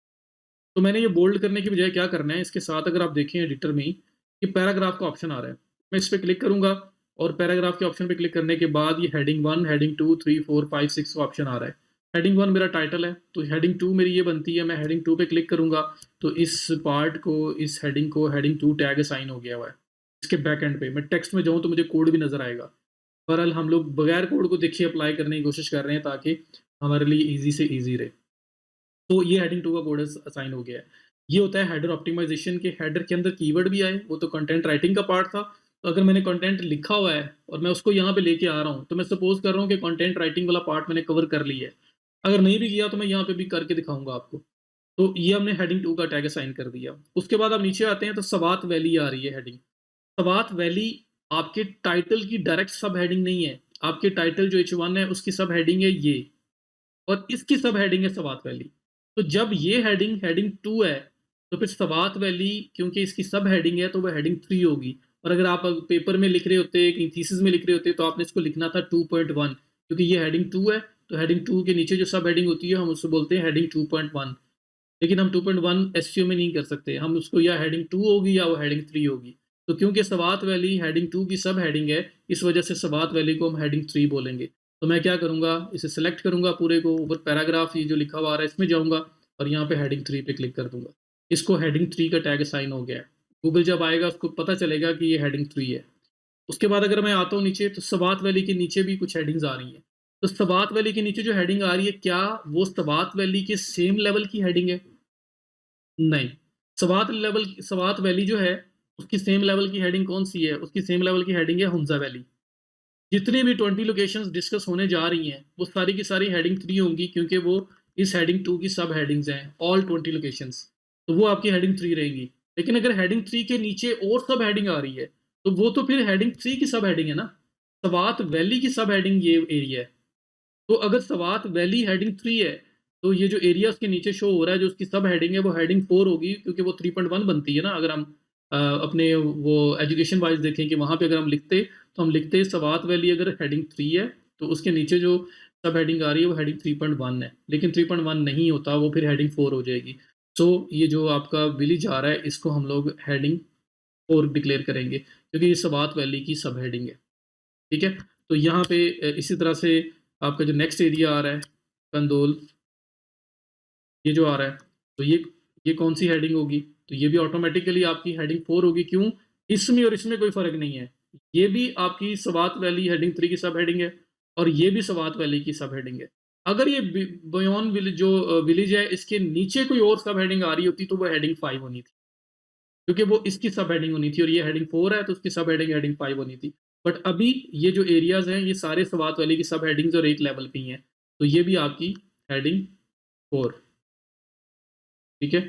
A: तो मैंने ये बोल्ड करने की बजाय क्या करना है, इसके साथ अगर आप देखें एडिटर में ही, ये पैराग्राफ का ऑप्शन आ रहा है। मैं इस पे क्लिक करूँगा और पैराग्राफ के ऑप्शन पे क्लिक करने के बाद ये हेडिंग 1, हेडिंग 2, 3, 4, 5, 6 का ऑप्शन आ रहा है। हेडिंग 1 मेरा टाइटल है, तो हेडिंग 2 मेरी ये बनती है, मैं हेडिंग 2 पे क्लिक करूँगा, तो इस पार्ट को, इस हेडिंग को हेडिंग 2 टैग असाइन हो गया हुआ है। इसके बैक एंड पे मैं टेक्स्ट में जाऊँ तो मुझे कोड भी नज़र आएगा। बहरहाल हम लोग बगैर कोड को देखिए अप्लाई करने की कोशिश कर रहे हैं ताकि हमारे लिए ईज़ी से ईज़ी रहे। तो ये हेडिंग 2 का कोड असाइन हो गया है। ये होता है हेडर ऑप्टिमाइज़ेशन के, हेडर के अंदर कीवर्ड भी आए, वो तो कंटेंट राइटिंग का पार्ट था। तो अगर मैंने कंटेंट लिखा हुआ है और मैं उसको यहाँ पे लेके आ रहा हूँ, तो मैं सपोज कर रहा हूँ कि कंटेंट राइटिंग वाला पार्ट मैंने कवर कर लिया है। अगर नहीं भी किया तो मैं यहाँ पे भी करके दिखाऊंगा आपको। तो ये हमने हेडिंग 2 का टैग असाइन कर दिया। उसके बाद आप नीचे आते हैं तो सवात वैली आ रही है हेडिंग। सवात वैली आपके टाइटल की डायरेक्ट सब हेडिंग नहीं है। आपके टाइटल जो H1 है उसकी सब हेडिंग है ये, और इसकी सब हेडिंग है सवात वैली। तो जब ये हेडिंग 2 है, तो फिर सवात वैली क्योंकि इसकी सब हेडिंग है तो वह हेडिंग 3 होगी। और अगर आप पेपर में लिख रहे होते, कहीं थीसिस में लिख रहे होते, तो आपने इसको लिखना था 2.1, क्योंकि ये हेडिंग 2 है। तो हेडिंग 2 के नीचे जो सब हेडिंग होती है हम उसको बोलते हैं हेडिंग 2.1। लेकिन हम 2.1 एसईओ में नहीं कर सकते, हम उसको या हेडिंग 2 होगी या वो हेडिंग 3 होगी। तो क्योंकि सवात वैली हेडिंग 2 की सब हेडिंग है, इस वजह से सवात वैली को हम हेडिंग 3 बोलेंगे। तो मैं क्या करूंगा, इसे सेलेक्ट करूंगा पूरे को, ऊपर पैराग्राफ ये जो लिखा हुआ आ रहा है इसमें जाऊंगा और यहाँ पे हेडिंग 3 पे क्लिक कर दूंगा। इसको हेडिंग 3 का टैग असाइन हो गया है। गूगल जब आएगा उसको पता चलेगा कि ये हेडिंग 3 है। उसके बाद अगर मैं आता हूँ नीचे, तो सवात वैली के नीचे भी कुछ हेडिंग्स आ रही हैं। तो सवात वैली के नीचे जो हेडिंग आ रही है, क्या वो सवात वैली के सेम लेवल की हेडिंग है? नहीं। सवात वैली जो है उसकी सेम लेवल की हेडिंग कौन सी है? उसकी सेम लेवल की हेडिंग है हुंजा वैली। जितनी भी 20 लोकेशंस डिस्कस होने जा रही हैं वो सारी की सारी हेडिंग 3 होंगी, क्योंकि वो इस हेडिंग 2 की सब हेडिंग्स हैं, ऑल 20 लोकेशंस। तो वो आपकी हेडिंग 3 रहेगी। लेकिन अगर हेडिंग 3 के नीचे और सब हेडिंग आ रही है, तो वो तो फिर हेडिंग 3 की सब हेडिंग है ना। सवात वैली की सब हेडिंग ये एरिया है। तो अगर सवात वैली हेडिंग 3 है, तो ये जो एरिया उसके नीचे शो हो रहा है जो उसकी सब हेडिंग है वो हेडिंग 4 होगी, क्योंकि वो 3.1 बनती है ना। अगर हम अपने वो एजुकेशन वाइज देखें कि वहाँ पे अगर हम लिखते, तो हम लिखते सवात वैली अगर हेडिंग 3 है तो उसके नीचे जो सब हेडिंग आ रही है वो हेडिंग 3.1 है। लेकिन 3.1 नहीं होता, वो फिर हेडिंग 4 हो जाएगी। सो ये जो आपका विलेज आ रहा है इसको हम लोग हेडिंग 4 डिक्लेयर करेंगे, क्योंकि ये सवात वैली की सब हेडिंग है। ठीक है। तो यहाँ पे इसी तरह से आपका जो नेक्स्ट एरिया आ रहा है कंदोल, ये जो आ रहा है, तो ये कौन सी हेडिंग होगी? तो ये भी ऑटोमेटिकली आपकी हेडिंग 4 होगी। क्यों? इसमें और इसमें कोई फर्क नहीं है। ये भी आपकी सवात वैली हेडिंग 3 की सब हेडिंग है और ये भी सवात वैली की सब हेडिंग है। अगर ये बयोन विलेज जो विलेज है इसके नीचे कोई और सब हेडिंग आ रही होती तो वो हेडिंग 5 होनी थी, क्योंकि वो इसकी सब हेडिंग होनी थी, और ये हेडिंग 4 है तो उसकी सब हेडिंग हेडिंग 5 होनी थी। बट अभी ये जो एरियाज हैं ये सारे सवात वैली की सब हेडिंग्स और एक लेवल की हैं, तो ये भी आपकी हेडिंग 4। ठीक है,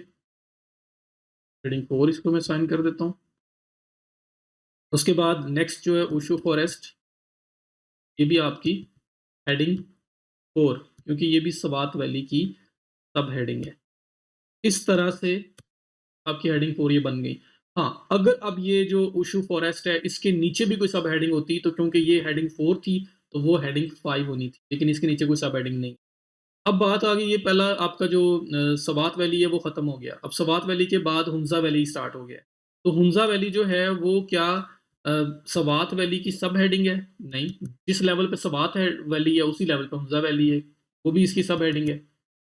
A: हेडिंग 4 इसको मैं साइन कर देता हूँ। उसके बाद नेक्स्ट जो है ऊशु फॉरेस्ट, ये भी आपकी हेडिंग 4, क्योंकि ये भी सवात वैली की सब हेडिंग है। इस तरह से आपकी हेडिंग 4 ये बन गई। हाँ, अगर अब ये जो ऊशु फॉरेस्ट है इसके नीचे भी कोई सब हेडिंग होती, तो क्योंकि ये हेडिंग 4 थी तो वो हेडिंग 5 होनी थी, लेकिन इसके नीचे कोई सब हेडिंग नहीं। अब बात आ गई, ये पहला आपका जो सवात वैली है वो खत्म हो गया। अब सवात वैली के बाद हुंजा वैली स्टार्ट हो गया। तो हुंजा वैली जो है वो क्या सवात वैली की सब हेडिंग है? नहीं। जिस लेवल पे सवात है वैली है उसी लेवल पे हुंजा वैली है, वो भी इसकी सब हेडिंग है।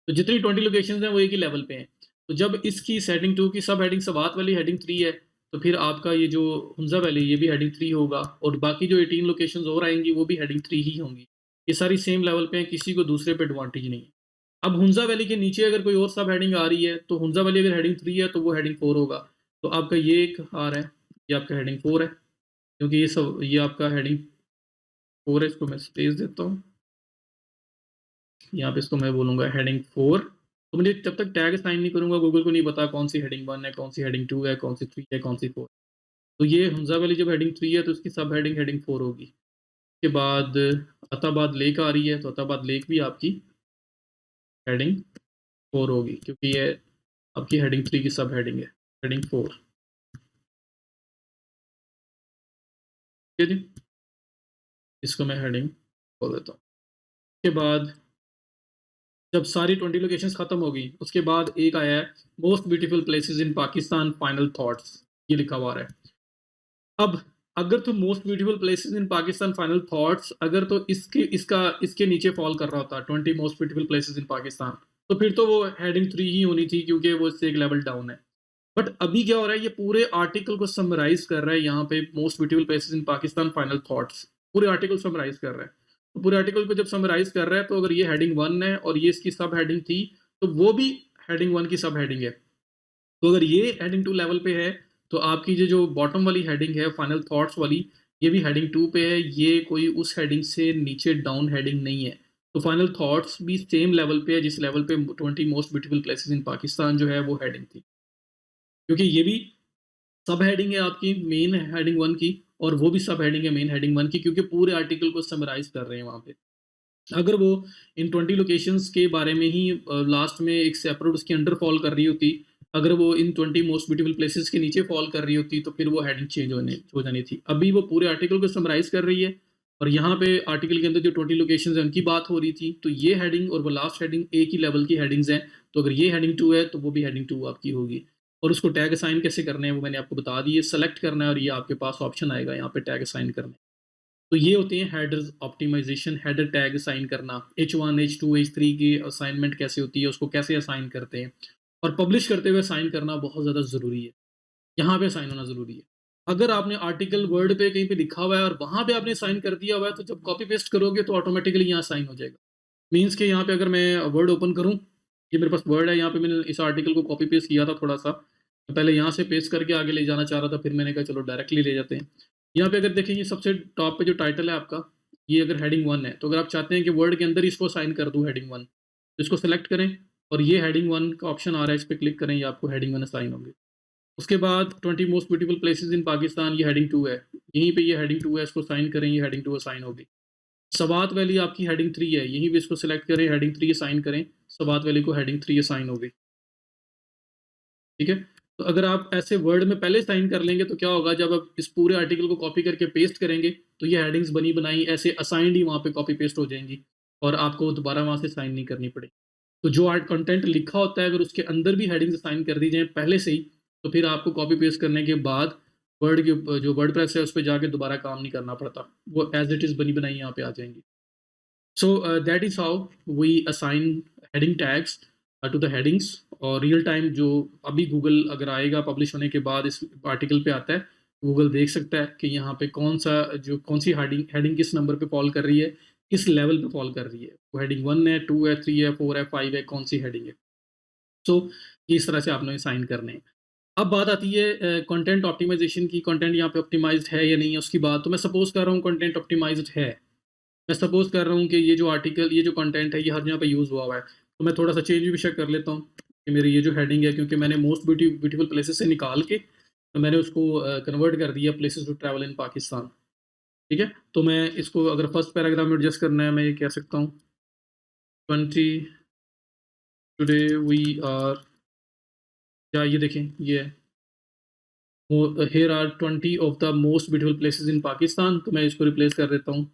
A: तो जितनी 20 लोकेशंस हैं वो एक ही लेवल पे हैं। तो जब इसकी हेडिंग 2 की सब हेडिंग सवात वैली हेडिंग 3 है, तो फिर आपका ये जो हुंजा वैली ये भी हेडिंग 3 होगा, और बाकी जो 18 लोकेशंस और आएंगी वो भी हेडिंग 3 ही होंगी। ये सारी सेम लेवल पे हैं, किसी को दूसरे पे एडवांटेज नहीं है। अब हुंजा वैली के नीचे अगर कोई और सब हेडिंग आ रही है, तो हुंजा वैली अगर हेडिंग 3 है तो वो हेडिंग 4 होगा। तो आपका ये एक आ रहा है, ये आपका हेडिंग 4 है, क्योंकि ये आपका हेडिंग 4 है। इसको मैं स्पेस देता हूँ, यहाँ पे इसको मैं बोलूँगा हेडिंग 4। तो मुझे जब तक टैग साइन नहीं करूँगा गूगल को नहीं पता कौन सी हेडिंग 1 है, कौन सी हेडिंग 2 है, कौन सी 3 है, कौन सी 4। तो ये हुंजा वैली जब हेडिंग 3 है तो उसकी सब हेडिंग हेडिंग 4 होगी। उसके बाद अताबाद लेक आ रही है, तो अताबाद लेक भी आपकी हेडिंग 4 होगी, क्योंकि ये आपकी हेडिंग 3 की सब हेडिंग है, हेडिंग 4। ठीक है जी, इसको मैं हेडिंग बोल देता हूँ। उसके बाद जब सारी 20 लोकेशंस खत्म हो गई, उसके बाद एक आया है most beautiful places in Pakistan final thoughts, ये लिखा हुआ है। अब अगर तो most beautiful places in Pakistan final thoughts, अगर तो इसके नीचे फॉल कर रहा होता 20 most beautiful places in Pakistan, तो फिर तो वो हेडिंग 3 ही होनी थी, क्योंकि वो इससे एक लेवल डाउन है। बट अभी क्या हो रहा है, ये पूरे आर्टिकल को समराइज कर रहा है यहाँ पे, most beautiful places in Pakistan final thoughts पूरे आर्टिकल समराइज कर रहा है। तो पूरे आर्टिकल को जब समराइज कर रहा है, तो अगर ये हेडिंग 1 है और ये इसकी सब हेडिंग थी, तो वो भी हेडिंग 1 की सब हेडिंग है। तो अगर ये हेडिंग 2 लेवल पे है, तो आपकी जो बॉटम वाली हेडिंग है फाइनल थॉट्स वाली, ये भी हेडिंग 2 पे है, ये कोई उस हेडिंग से नीचे डाउन हेडिंग नहीं है। तो फाइनल थॉट्स भी सेम लेवल पे है जिस लेवल पे 20 most beautiful places in Pakistan जो है वो हेडिंग थी। क्योंकि ये भी सब हेडिंग है आपकी मेन हेडिंग 1 की, और वो भी सब हेडिंग है मेन हेडिंग 1 की, क्योंकि पूरे आर्टिकल को समराइज़ कर रहे हैं वहाँ पे। अगर वो इन 20 लोकेशंस के बारे में ही लास्ट में एक सेपरेट उसके अंडर फॉल कर रही होती, अगर वो इन 20 मोस्ट ब्यूटीफुल प्लेसेस के नीचे फॉल कर रही होती, तो फिर वो हेडिंग चेंज हो जानी थी। अभी वो पूरे आर्टिकल को समराइज़ कर रही है, और यहाँ पे आर्टिकल के अंदर जो 20 लोकेशंस हैं उनकी बात हो रही थी, तो ये हेडिंग और वो लास्ट हेडिंग एक ही लेवल की हेडिंग्स हैं। तो अगर ये हेडिंग 2 है तो वो भी हेडिंग 2 आपकी होगी। और उसको टैग असाइन कैसे करने हैं वो मैंने आपको बता दिए। सेलेक्ट करना है और ये आपके पास ऑप्शन आएगा यहाँ पे टैग असाइन करने। तो ये होते हैं headers optimization, header tag assign करना। H1, H2, H3 की असाइनमेंट कैसे होती है, उसको कैसे असाइन करते हैं, और पब्लिश करते हुए असाइन करना बहुत ज़्यादा ज़रूरी है। यहाँ पे असाइन होना ज़रूरी है। अगर आपने आर्टिकल वर्ड पे कहीं पे लिखा हुआ है और वहाँ पे आपने साइन कर दिया हुआ है, तो जब कॉपी पेस्ट करोगे तो ऑटोमेटिकली यहाँ साइन हो जाएगा। मीन्स कि यहाँ पे अगर मैं वर्ड ओपन करूँ, ये मेरे पास वर्ड है, यहाँ पे मैंने इस आर्टिकल को कॉपी पेस्ट किया था थोड़ा-सा। तो पहले यहाँ से पेस्ट करके आगे ले जाना चाह रहा था, फिर मैंने कहा चलो डायरेक्टली ले जाते हैं। यहाँ पे अगर देखें, ये सबसे टॉप पे जो टाइटल है आपका, ये अगर हेडिंग 1 है, तो अगर आप चाहते हैं कि वर्ड के अंदर ही इसको असाइन कर दूँ हेडिंग 1, तो इसको सेलेक्ट करें और ये हेडिंग 1 का ऑप्शन आ रहा है, इस पे क्लिक करें, ये आपको हेडिंग 1 असाइन होंगे। उसके बाद 20 most beautiful places in Pakistan, ये हेडिंग 2 है। यहीं पे ये हेडिंग 2 है, इसको साइन करें, ये हेडिंग 2 असाइन होगी। सवात वैली आपकी हेडिंग 3 है, यहीं पे इसको सिलेक्ट करें, हेडिंग 3 असाइन करें, सवात वैली को हेडिंग 3 असाइन होगी। ठीक है? तो अगर आप ऐसे वर्ड में पहले साइन कर लेंगे, तो क्या होगा, जब आप इस पूरे आर्टिकल को कॉपी करके पेस्ट करेंगे, तो ये हेडिंग्स बनी बनाई ऐसे असाइंड ही वहाँ पे कॉपी पेस्ट हो जाएंगी, और आपको दोबारा वहाँ से साइन नहीं करनी पड़ेगी। तो जो आर्ट कंटेंट लिखा होता है, अगर उसके अंदर भी हेडिंग्स असाइन कर दी जाएँ पहले से ही, तो फिर आपको कॉपी पेस्ट करने के बाद वर्ड के जो वर्डप्रेस है, उस पे जाके दोबारा काम नहीं करना पड़ता। वो एज़ इट इज़ बनी बनाई यहाँ पे आ जाएँगी। So that is how we assign heading tags to the headings। और रियल टाइम जो अभी गूगल अगर आएगा पब्लिश होने के बाद इस आर्टिकल पे आता है, गूगल देख सकता है कि यहाँ पे कौन सी हेडिंग हेडिंग किस नंबर पे फॉल कर रही है, किस लेवल पे फॉल कर रही है। वो हेडिंग 1 है, 2 है, 3 है, 4 है, 5 है, कौन सी हेडिंग है। सो इस तरह से आपने साइन करने हैं। अब बात आती है कंटेंट ऑप्टिमाइजेशन की। कंटेंट यहाँ पे ऑप्टिमाइज्ड है या नहीं है उसकी बात। तो मैं सपोज कर रहा हूँ कंटेंट ऑप्टिमाइज्ड है। मैं सपोज कर रहा हूँ कि ये जो आर्टिकल, ये जो कंटेंट है, ये हर जगह पे यूज़ हुआ हुआ है। तो मैं थोड़ा सा चेंज भी बेशक कर लेता हूँ कि मेरी ये जो हेडिंग है, क्योंकि मैंने मोस्ट ब्यूटीफुल प्लेसेस से निकाल के तो मैंने उसको कन्वर्ट कर दिया places to travel in Pakistan. ठीक है? तो मैं इसको अगर फर्स्ट पैराग्राफ में एडजस्ट करना है, मैं ये कह सकता हूँ 20 टुडे वी आर, या ये देखें, ये है here are 20 of the most beautiful places in Pakistan. तो मैं इसको रिप्लेस कर देता हूँ,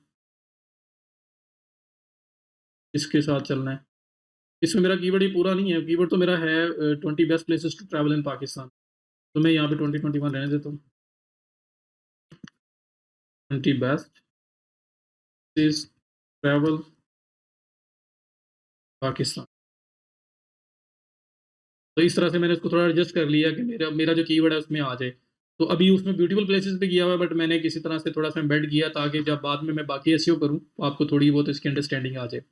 A: इसके साथ चलना है। इसमें मेरा कीवर्ड ये पूरा नहीं है, कीवर्ड तो मेरा है 20 best places to travel in Pakistan. तो मैं यहाँ पे 2021 रहने देता हूँ, 20 बेस्ट प्लेसेस ट्रैवल पाकिस्तान। तो इस तरह से मैंने उसको थोड़ा एडजस्ट कर लिया कि मेरा मेरा जो कीवर्ड है उसमें आ जाए। तो अभी उसमें ब्यूटीफुल प्लेसेस पे किया हुआ है, बट मैंने किसी तरह से थोड़ा सा एम्बेड किया ताकि जब बाद में मैं बाकी एसईओ करूँ तो आपको थोड़ी बहुत इसकी अंडरस्टैंडिंग आ जाए।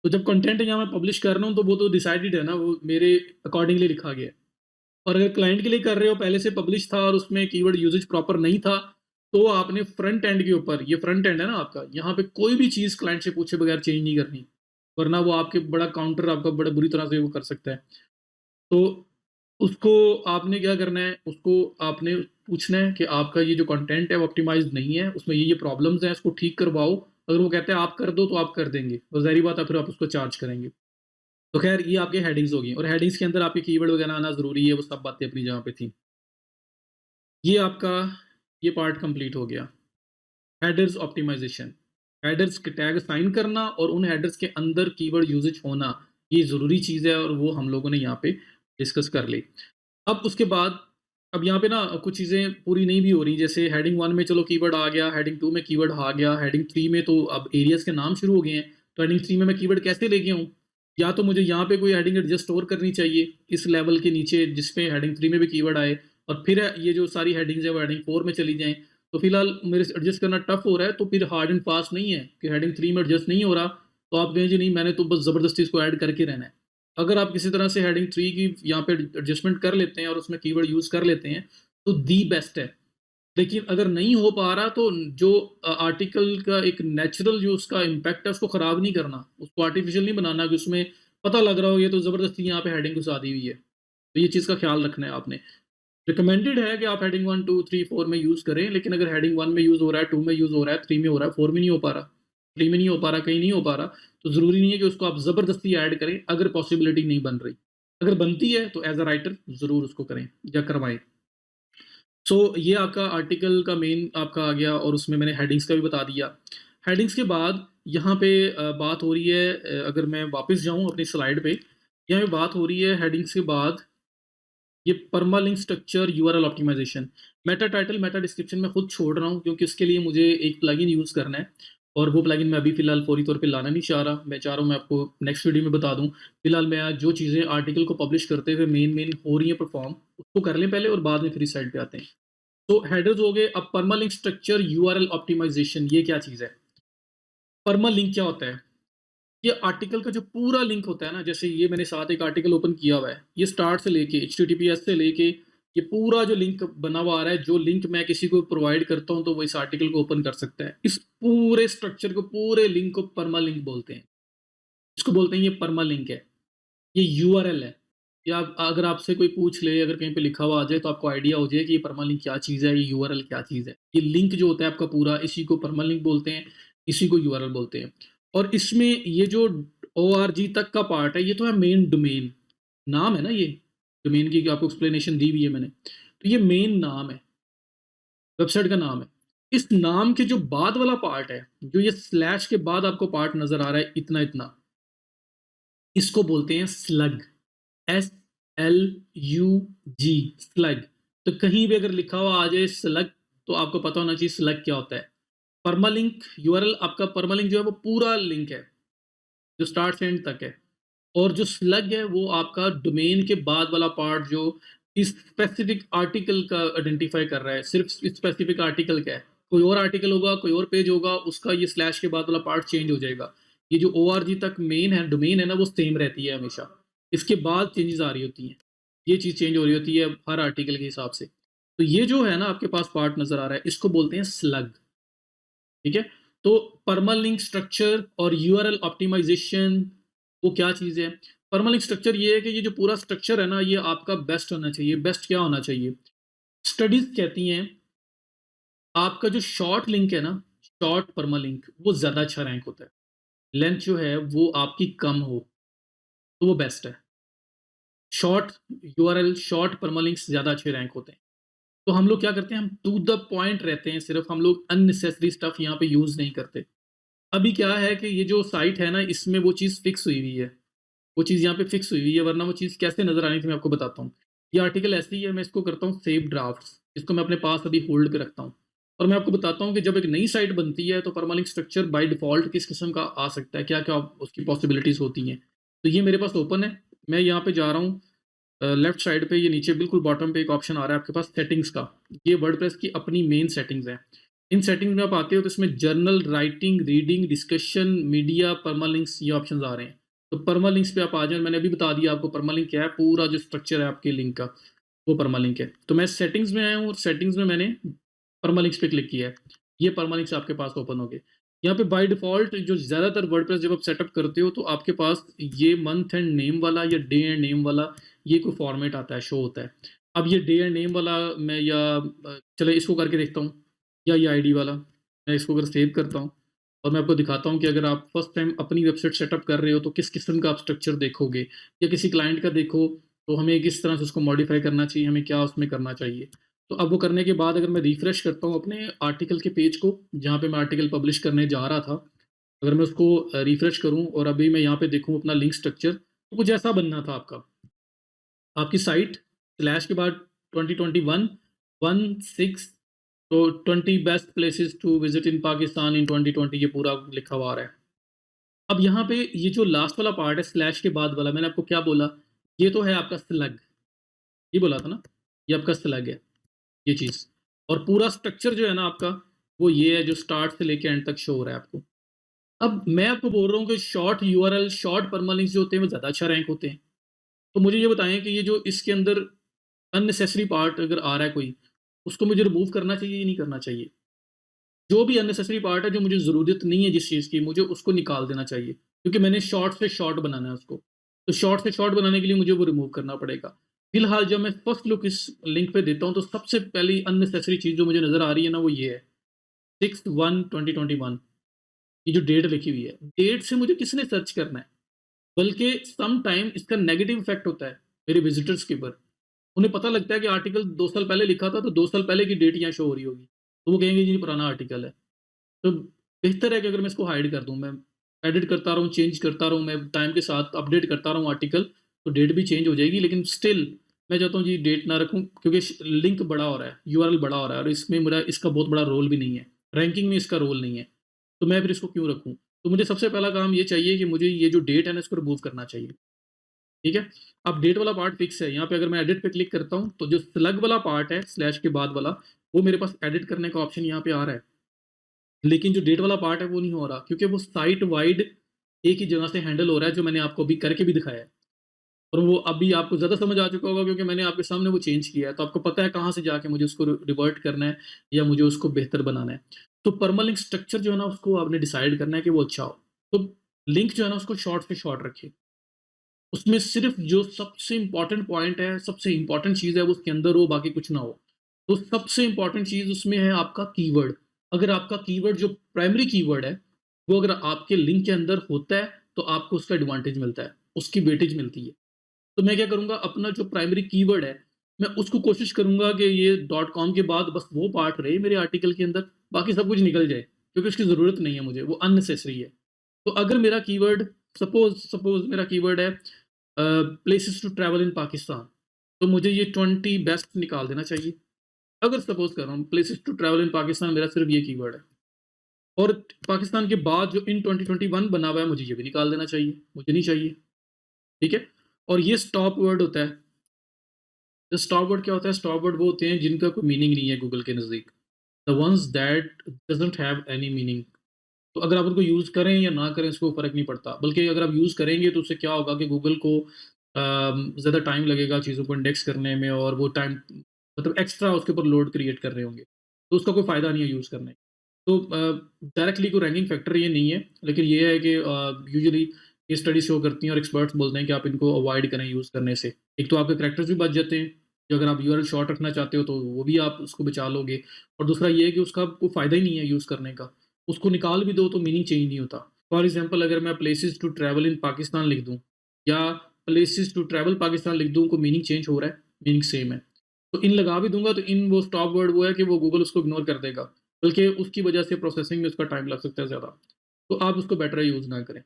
A: तो जब कंटेंट यहाँ मैं पब्लिश कर रहा हूँ, तो वो तो डिसाइडेड है ना, वो मेरे अकॉर्डिंगली लिखा गया है। और अगर क्लाइंट के लिए कर रहे हो, पहले से पब्लिश था और उसमें कीवर्ड यूजेज प्रॉपर नहीं था, तो आपने फ्रंट एंड के ऊपर, ये फ्रंट एंड है ना आपका, यहाँ पे कोई भी चीज़ क्लाइंट से पूछे बगैर चेंज नहीं करनी, वरना वो आपके बड़ा काउंटर आपका बड़ा बुरी तरह से वो कर सकता है। तो उसको आपने क्या करना है, उसको आपने पूछना है कि आपका ये जो कंटेंट है वो ऑप्टिमाइज्ड नहीं है, उसमें ये प्रॉब्लम्स हैं, इसको ठीक करवाओ। अगर वो कहते हैं आप कर दो, तो आप कर देंगे, और ज़ाहिर बात है फिर आप उसको चार्ज करेंगे। तो खैर ये आपके हेडिंग्स होगी, और हेडिंग्स के अंदर आपके कीवर्ड वगैरह आना ज़रूरी है, वो सब बातें अपनी जगह पे थी। ये आपका ये पार्ट कंप्लीट हो गया। हेडर्स ऑप्टिमाइजेशन, हेडर्स के टैग असाइन करना और उन हेडर्स के अंदर कीवर्ड यूजेज होना, ये ज़रूरी चीज़ है, और वो हम लोगों ने यहाँ पे डिस्कस कर ली। अब उसके बाद, अब यहाँ पे ना कुछ चीज़ें पूरी नहीं भी हो रही, जैसे हेडिंग 1 में चलो कीवर्ड आ गया, हेडिंग 2 में कीवर्ड आ गया, हेडिंग 3 में तो अब एरियाज़ के नाम शुरू हो गए हैं। तो हेडिंग 3 में मैं कीवर्ड कैसे लेके आऊँ? या तो मुझे यहाँ पे कोई हेडिंग एडजस्ट स्टोर करनी चाहिए इस लेवल के नीचे, जिसपे हेडिंग 3 में भी कीवर्ड आए, और फिर ये जो सारी हेडिंग्स है वो हेडिंग 4 में चली जाएँ। तो फिलहाल मेरे से एडजस्ट करना टफ हो रहा है, तो फिर हार्ड एंड फास्ट नहीं है कि हेडिंग 3 में एडजस्ट नहीं हो रहा, तो आप कहें जी नहीं, मैंने तो बस ज़बरदस्ती इसको ऐड करके रहना है। अगर आप किसी तरह से हेडिंग 3 की यहाँ पे एडजस्टमेंट कर लेते हैं और उसमें कीवर्ड यूज़ कर लेते हैं, तो दी बेस्ट है। लेकिन अगर नहीं हो पा रहा तो जो आर्टिकल का एक नेचुरल जो उसका इम्पैक्ट है उसको खराब नहीं करना, उसको आर्टिफिशियल नहीं बनाना कि उसमें पता लग रहा हो ये तो ज़बरदस्ती यहाँ पे हेडिंग घुसा दी हुई है। तो ये चीज़ का ख़्याल रखना है आपने। रिकमेंडेड है कि आप हेडिंग 1, 2, 3, 4 में यूज़ करें, लेकिन अगर हेडिंग 1 में यूज़ हो रहा है, 2 में यूज़ हो रहा है, 3 में हो रहा है, 4 में नहीं हो पा रहा, 3 में नहीं हो पा रहा, कहीं नहीं हो पा रहा, तो ज़रूरी नहीं है कि उसको आप ज़बरदस्ती ऐड करें, अगर पॉसिबिलिटी नहीं बन रही। अगर बनती है तो एज़ अ राइटर ज़रूर उसको करें या करवाएँ। ये आपका आर्टिकल का मेन आपका आ गया और उसमें मैंने हेडिंग्स का भी बता दिया। हेडिंग्स के बाद यहाँ पे बात हो रही है, अगर मैं वापस जाऊँ अपनी स्लाइड पे, यहाँ पे बात हो रही है हेडिंग्स के बाद ये permalink structure URL optimization. Meta title, meta description मैं खुद छोड़ रहा हूँ क्योंकि उसके लिए मुझे एक प्लगइन यूज़ करना है और वो प्लगइन मैं अभी फ़िलहाल फौरी तौर पे लाना नहीं चाह रहा। मैं चाह रहा हूँ मैं आपको नेक्स्ट वीडियो में बता दूँ। फ़िलहाल मैं आज जो चीज़ें आर्टिकल को पब्लिश करते हुए मेन हो रही हैं परफ़ॉर्म, उसको कर लें पहले और बाद में फिर इस साइड पे आते हैं। तो हेडर्स हो गए। अब परमालिंक स्ट्रक्चर यूआरएल ऑप्टिमाइज़ेशन ये क्या चीज़ है? परमालिंक क्या होता है? ये आर्टिकल का जो पूरा लिंक होता है ना, जैसे ये मैंने साथ एक आर्टिकल ओपन किया हुआ है, ये स्टार्ट से लेके एचटीटीपीएस से लेके ये पूरा जो लिंक बना हुआ आ रहा है, जो लिंक मैं किसी को प्रोवाइड करता हूँ तो वो इस आर्टिकल को ओपन कर सकता है। इस पूरे स्ट्रक्चर को, पूरे लिंक को परमालिंक बोलते हैं। इसको बोलते हैं ये परमालिंक है, ये यूआरएल है। या अगर आपसे कोई पूछ ले, अगर कहीं पे लिखा हुआ आ जाए तो आपको आइडिया हो जाए कि ये परमालिंक क्या चीज़ है, ये यूआरएल क्या चीज़ है। ये लिंक जो होता है आपका पूरा, इसी को परमालिंक बोलते हैं, इसी को यूआरएल बोलते हैं। और इसमें ये जो ओआरजी तक का पार्ट है, ये तो है मेन डोमेन, नाम है ना ये, डोमेन की आपको एक्सप्लेनेशन दी हुई है मैंने। तो ये मेन नाम है, वेबसाइट का नाम है। इस नाम के जो बाद वाला पार्ट है, जो ये स्लैश के बाद आपको पार्ट नज़र आ रहा है इतना-इतना, इसको बोलते हैं स्लग। SLUG, slug. तो कहीं भी अगर लिखा हुआ आ जाए स्लग, तो आपको पता होना चाहिए स्लग क्या होता है। परमालिंक यूआरएल, आपका परमालिंक जो है वो पूरा लिंक है, जो स्टार्ट से एंड तक है। और जो स्लग है वो आपका डोमेन के बाद वाला पार्ट, जो इस स्पेसिफिक आर्टिकल का आइडेंटिफाई कर रहा है। सिर्फ स्पेसिफिक आर्टिकल क्या है, कोई और आर्टिकल होगा, कोई और पेज होगा, उसका ये स्लैश के बाद वाला पार्ट चेंज हो जाएगा। ये जो ओआरजी तक मेन है, डोमेन है ना, वो सेम रहती है हमेशा। इसके बाद चेंजेस आ रही होती हैं, ये चीज़ चेंज हो रही होती है हर आर्टिकल के हिसाब से। तो ये जो है ना आपके पास पार्ट नज़र आ रहा है, इसको बोलते हैं स्लग। ठीक है? तो परमालिंक स्ट्रक्चर और यूआरएल ऑप्टिमाइज़ेशन वो क्या चीज़ है? परमालिंक स्ट्रक्चर ये है कि ये जो पूरा स्ट्रक्चर है ना, ये आपका बेस्ट होना चाहिए। बेस्ट क्या होना चाहिए? स्टडीज़ कहती हैं आपका जो शॉर्ट लिंक है ना, शॉर्ट परमालिंक, वो ज़्यादा अच्छा रैंक होता है। लेंथ जो है वो आपकी कम हो, तो वो बेस्ट है। शॉर्ट यूआरएल, शॉर्ट परमालिंक्स ज़्यादा अच्छे रैंक होते हैं। तो हम लोग क्या करते हैं, हम टू द पॉइंट रहते हैं, सिर्फ़ हम लोग अननेसेसरी स्टफ़ यहाँ पे यूज़ नहीं करते। अभी क्या है कि ये जो साइट है ना, इसमें वो चीज़ फिक्स हुई हुई है। वो चीज़ यहाँ पे फिक्स हुई हुई है, वरना वो चीज़ कैसे नज़र आनी थी मैं आपको बताता हूँ। ये आर्टिकल ऐसे ही है, मैं इसको करता हूँ सेव ड्राफ्ट्स, इसको मैं अपने पास अभी होल्ड पे रखता हूँ। और मैं आपको बताता हूँ कि जब एक नई साइट बनती है तो परमालिंक स्ट्रक्चर बाय डिफ़ॉल्ट किस किस्म का आ सकता है, क्या-क्या उसकी पॉसिबिलिटीज़ होती हैं। तो ये मेरे पास ओपन है, मैं यहाँ पे जा रहा हूँ, लेफ्ट साइड पे ये नीचे बिल्कुल बॉटम पे एक ऑप्शन आ रहा है आपके पास सेटिंग्स का। ये वर्डप्रेस की अपनी मेन सेटिंग्स हैं। इन सेटिंग्स में आप आते हो तो इसमें journal, writing, reading, discussion, media, permalinks, ये ऑप्शंस आ रहे हैं। तो परमालिंक्स पे आप आ जाएँ, मैंने अभी बता दिया आपको परमालिंक क्या है, पूरा जो स्ट्रक्चर है आपके लिंक का, वो परमालिंक है। तो मैं सेटिंग्स में आया हूँ और सेटिंग्स में मैंने परमालिंक्स पे क्लिक किया है। ये परमालिंक्स आपके पास ओपन हो गए। यहाँ पे बाय डिफ़ॉल्ट जो ज़्यादातर वर्डप्रेस जब आप सेटअप करते हो तो आपके पास ये मंथ एंड नेम वाला या डे एंड नेम वाला ये कोई फॉर्मेट आता है, शो होता है। अब ये डे एंड नेम वाला मैं या चलिए इसको करके देखता हूँ, या ये आईडी वाला, मैं इसको अगर सेव करता हूँ और मैं आपको दिखाता हूँ कि अगर आप फर्स्ट टाइम अपनी वेबसाइट सेटअप कर रहे हो तो किस किस्म का आप स्ट्रक्चर देखोगे, या किसी क्लाइंट का देखो तो हमें किस तरह से उसको मॉडिफ़ाई करना चाहिए, हमें क्या उसमें करना चाहिए। तो अब वो करने के बाद अगर मैं रिफ्रेश करता हूँ अपने आर्टिकल के पेज को, जहाँ पे मैं आर्टिकल पब्लिश करने जा रहा था, अगर मैं उसको रिफ्रेश करूँ और अभी मैं यहाँ पे देखूँ अपना लिंक स्ट्रक्चर, तो कुछ ऐसा बनना था आपका। आपकी साइट स्लैश के बाद 2021 16 तो 20 best places to visit in Pakistan in 2020, ये पूरा लिखा हुआ आ रहा है। अब यहाँ पे ये जो लास्ट वाला पार्ट है स्लैश के बाद वाला, मैंने आपको क्या बोला, ये तो है आपका स्लग, ये बोला था ना, ये आपका स्लग है, ये चीज़। और पूरा स्ट्रक्चर जो है ना आपका, वो ये है जो स्टार्ट से लेके एंड तक शो हो रहा है आपको। अब मैं आपको बोल रहा हूँ कि शॉर्ट यूआरएल, शॉर्ट परमालिंक्स जो होते हैं वो ज़्यादा अच्छा रैंक होते हैं। तो मुझे ये बताएँ कि ये जो इसके अंदर अननेसेसरी पार्ट अगर आ रहा है कोई, उसको मुझे रिमूव करना चाहिए या नहीं करना चाहिए? जो भी अननेसेसरी पार्ट है, जो मुझे ज़रूरत नहीं है जिस चीज़ की, मुझे उसको निकाल देना चाहिए। क्योंकि मैंने शॉर्ट से शॉर्ट बनाना है उसको। तो शॉर्ट से शॉर्ट बनाने के लिए मुझे वो रिमूव करना पड़ेगा। फिलहाल जब मैं फर्स्ट लुक इस लिंक पे देता हूँ, तो सबसे पहली अननेसेसरी चीज़ जो मुझे नज़र आ रही है ना, वो ये है 6/1/2021, ये जो डेट लिखी हुई है। डेट से मुझे किसने सर्च करना है? बल्कि सम टाइम इसका नेगेटिव इफ़ेक्ट होता है मेरे विज़िटर्स के ऊपर। उन्हें पता लगता है कि आर्टिकल 2 साल पहले लिखा था, तो 2 साल पहले की डेट यहाँ शो हो रही होगी। तो वो कहेंगे, ये पुराना आर्टिकल है। तो बेहतर है कि अगर मैं इसको हाइड कर दूँ, मैं एडिट करता रहूँ, चेंज करता रहूँ, मैं टाइम के साथ अपडेट करता रहूँ आर्टिकल, तो डेट भी चेंज हो जाएगी, लेकिन स्टिल मैं चाहता हूँ जी डेट ना रखूँ, क्योंकि लिंक बड़ा हो रहा है, यूआरएल बड़ा हो रहा है और इसमें मेरा इसका बहुत बड़ा रोल भी नहीं है, रैंकिंग में इसका रोल नहीं है, तो मैं फिर इसको क्यों रखूँ? तो मुझे सबसे पहला काम ये चाहिए कि मुझे ये जो डेट है ना, इसको रिमूव करना चाहिए, ठीक है? अब डेट वाला पार्ट फिक्स है, यहाँ पे अगर मैं एडिट पे क्लिक करता हूँ, तो जो स्लग वाला पार्ट है, स्लैश के बाद वाला, वो मेरे पास एडिट करने का ऑप्शन यहाँ पे आ रहा है। लेकिन जो डेट वाला पार्ट है वो नहीं हो रहा, क्योंकि वो साइट वाइड एक ही जगह से हैंडल हो रहा है, जो मैंने आपको अभी करके भी दिखाया है। और वो अभी आपको ज़्यादा समझ आ चुका होगा, क्योंकि मैंने आपके सामने वो चेंज किया है, तो आपको पता है कहाँ से जाके मुझे उसको रिवर्ट करना है या मुझे उसको बेहतर बनाना है। तो परमालिंक स्ट्रक्चर जो है ना, उसको आपने डिसाइड करना है कि वो अच्छा हो। तो लिंक जो है ना, उसको शॉर्ट से शॉर्ट रखिए। उसमें सिर्फ़ जो सबसे इम्पोर्टेंट पॉइंट है, सबसे इम्पोर्टेंट चीज़ है, वो उसके अंदर हो, बाकी कुछ ना हो। तो सबसे इम्पोर्टेंट चीज़ उसमें है आपका कीवर्ड। अगर आपका कीवर्ड जो प्राइमरी कीवर्ड है, वो अगर आपके लिंक के अंदर होता है, तो आपको उसका एडवांटेज मिलता है, उसकी वेटेज मिलती है। तो मैं क्या करूँगा, अपना जो प्राइमरी कीवर्ड है, मैं उसको कोशिश करूँगा कि ये डॉट कॉम के बाद बस वो पार्ट रहे मेरे आर्टिकल के अंदर, बाकी सब कुछ निकल जाए, क्योंकि उसकी ज़रूरत नहीं है मुझे, वो अननेसेसरी है। तो अगर मेरा कीवर्ड सपोज़ मेरा कीवर्ड है places to travel in Pakistan, तो मुझे ये 20 बेस्ट निकाल देना चाहिए। अगर सपोज़ कर रहा हूँ places to travel in Pakistan, मेरा सिर्फ़ ये कीवर्ड है, और पाकिस्तान के बाद जो इन 2021 बना हुआ है, मुझे ये भी निकाल देना चाहिए, मुझे नहीं चाहिए, ठीक है? और ये स्टॉप वर्ड होता है। तो स्टॉप वर्ड क्या होता है? स्टॉप वर्ड वो होते हैं जिनका कोई मीनिंग नहीं है गूगल के नज़दीक। The ones that doesn't have any meaning. तो अगर आप उनको यूज़ करें या ना करें, इसको फ़र्क नहीं पड़ता। बल्कि अगर आप यूज़ करेंगे, तो उससे क्या होगा कि गूगल को ज़्यादा टाइम लगेगा चीज़ों को इंडेक्स करने में, और वो टाइम मतलब एक्स्ट्रा उसके ऊपर लोड क्रिएट कर रहे होंगे। तो उसका कोई फ़ायदा नहीं है यूज़ करने का। तो डायरेक्टली कोई रैंकिंग फैक्टर ये नहीं है, लेकिन ये है कि यूजुअली ये स्टडी शो करती हैं और एक्सपर्ट्स बोलते हैं कि आप इनको अवॉइड करें यूज़ करने से। एक तो आपके कैरेक्टर्स भी बच जाते हैं, जो अगर आप यूआरएल शॉर्ट रखना चाहते हो, तो वो भी आप उसको बचा लोगे, और दूसरा ये है कि उसका कोई फ़ायदा ही नहीं है यूज़ करने का। उसको निकाल भी दो तो मीनिंग चेंज नहीं होता। फॉर एग्ज़ाम्पल, अगर मैं places to travel in Pakistan लिख दूँ या प्लेसेस टू ट्रैवल पाकिस्तान लिख दूँ, को मीनिंग चेंज हो रहा है, मीनिंग सेम है। तो इन लगा भी दूँगा, तो इन वो स्टॉप वर्ड वो है कि वो गूगल उसको इग्नोर कर देगा, बल्कि उसकी वजह से प्रोसेसिंग में उसका टाइम लग सकता है ज़्यादा। तो आप उसको बेटर यूज़ ना करें।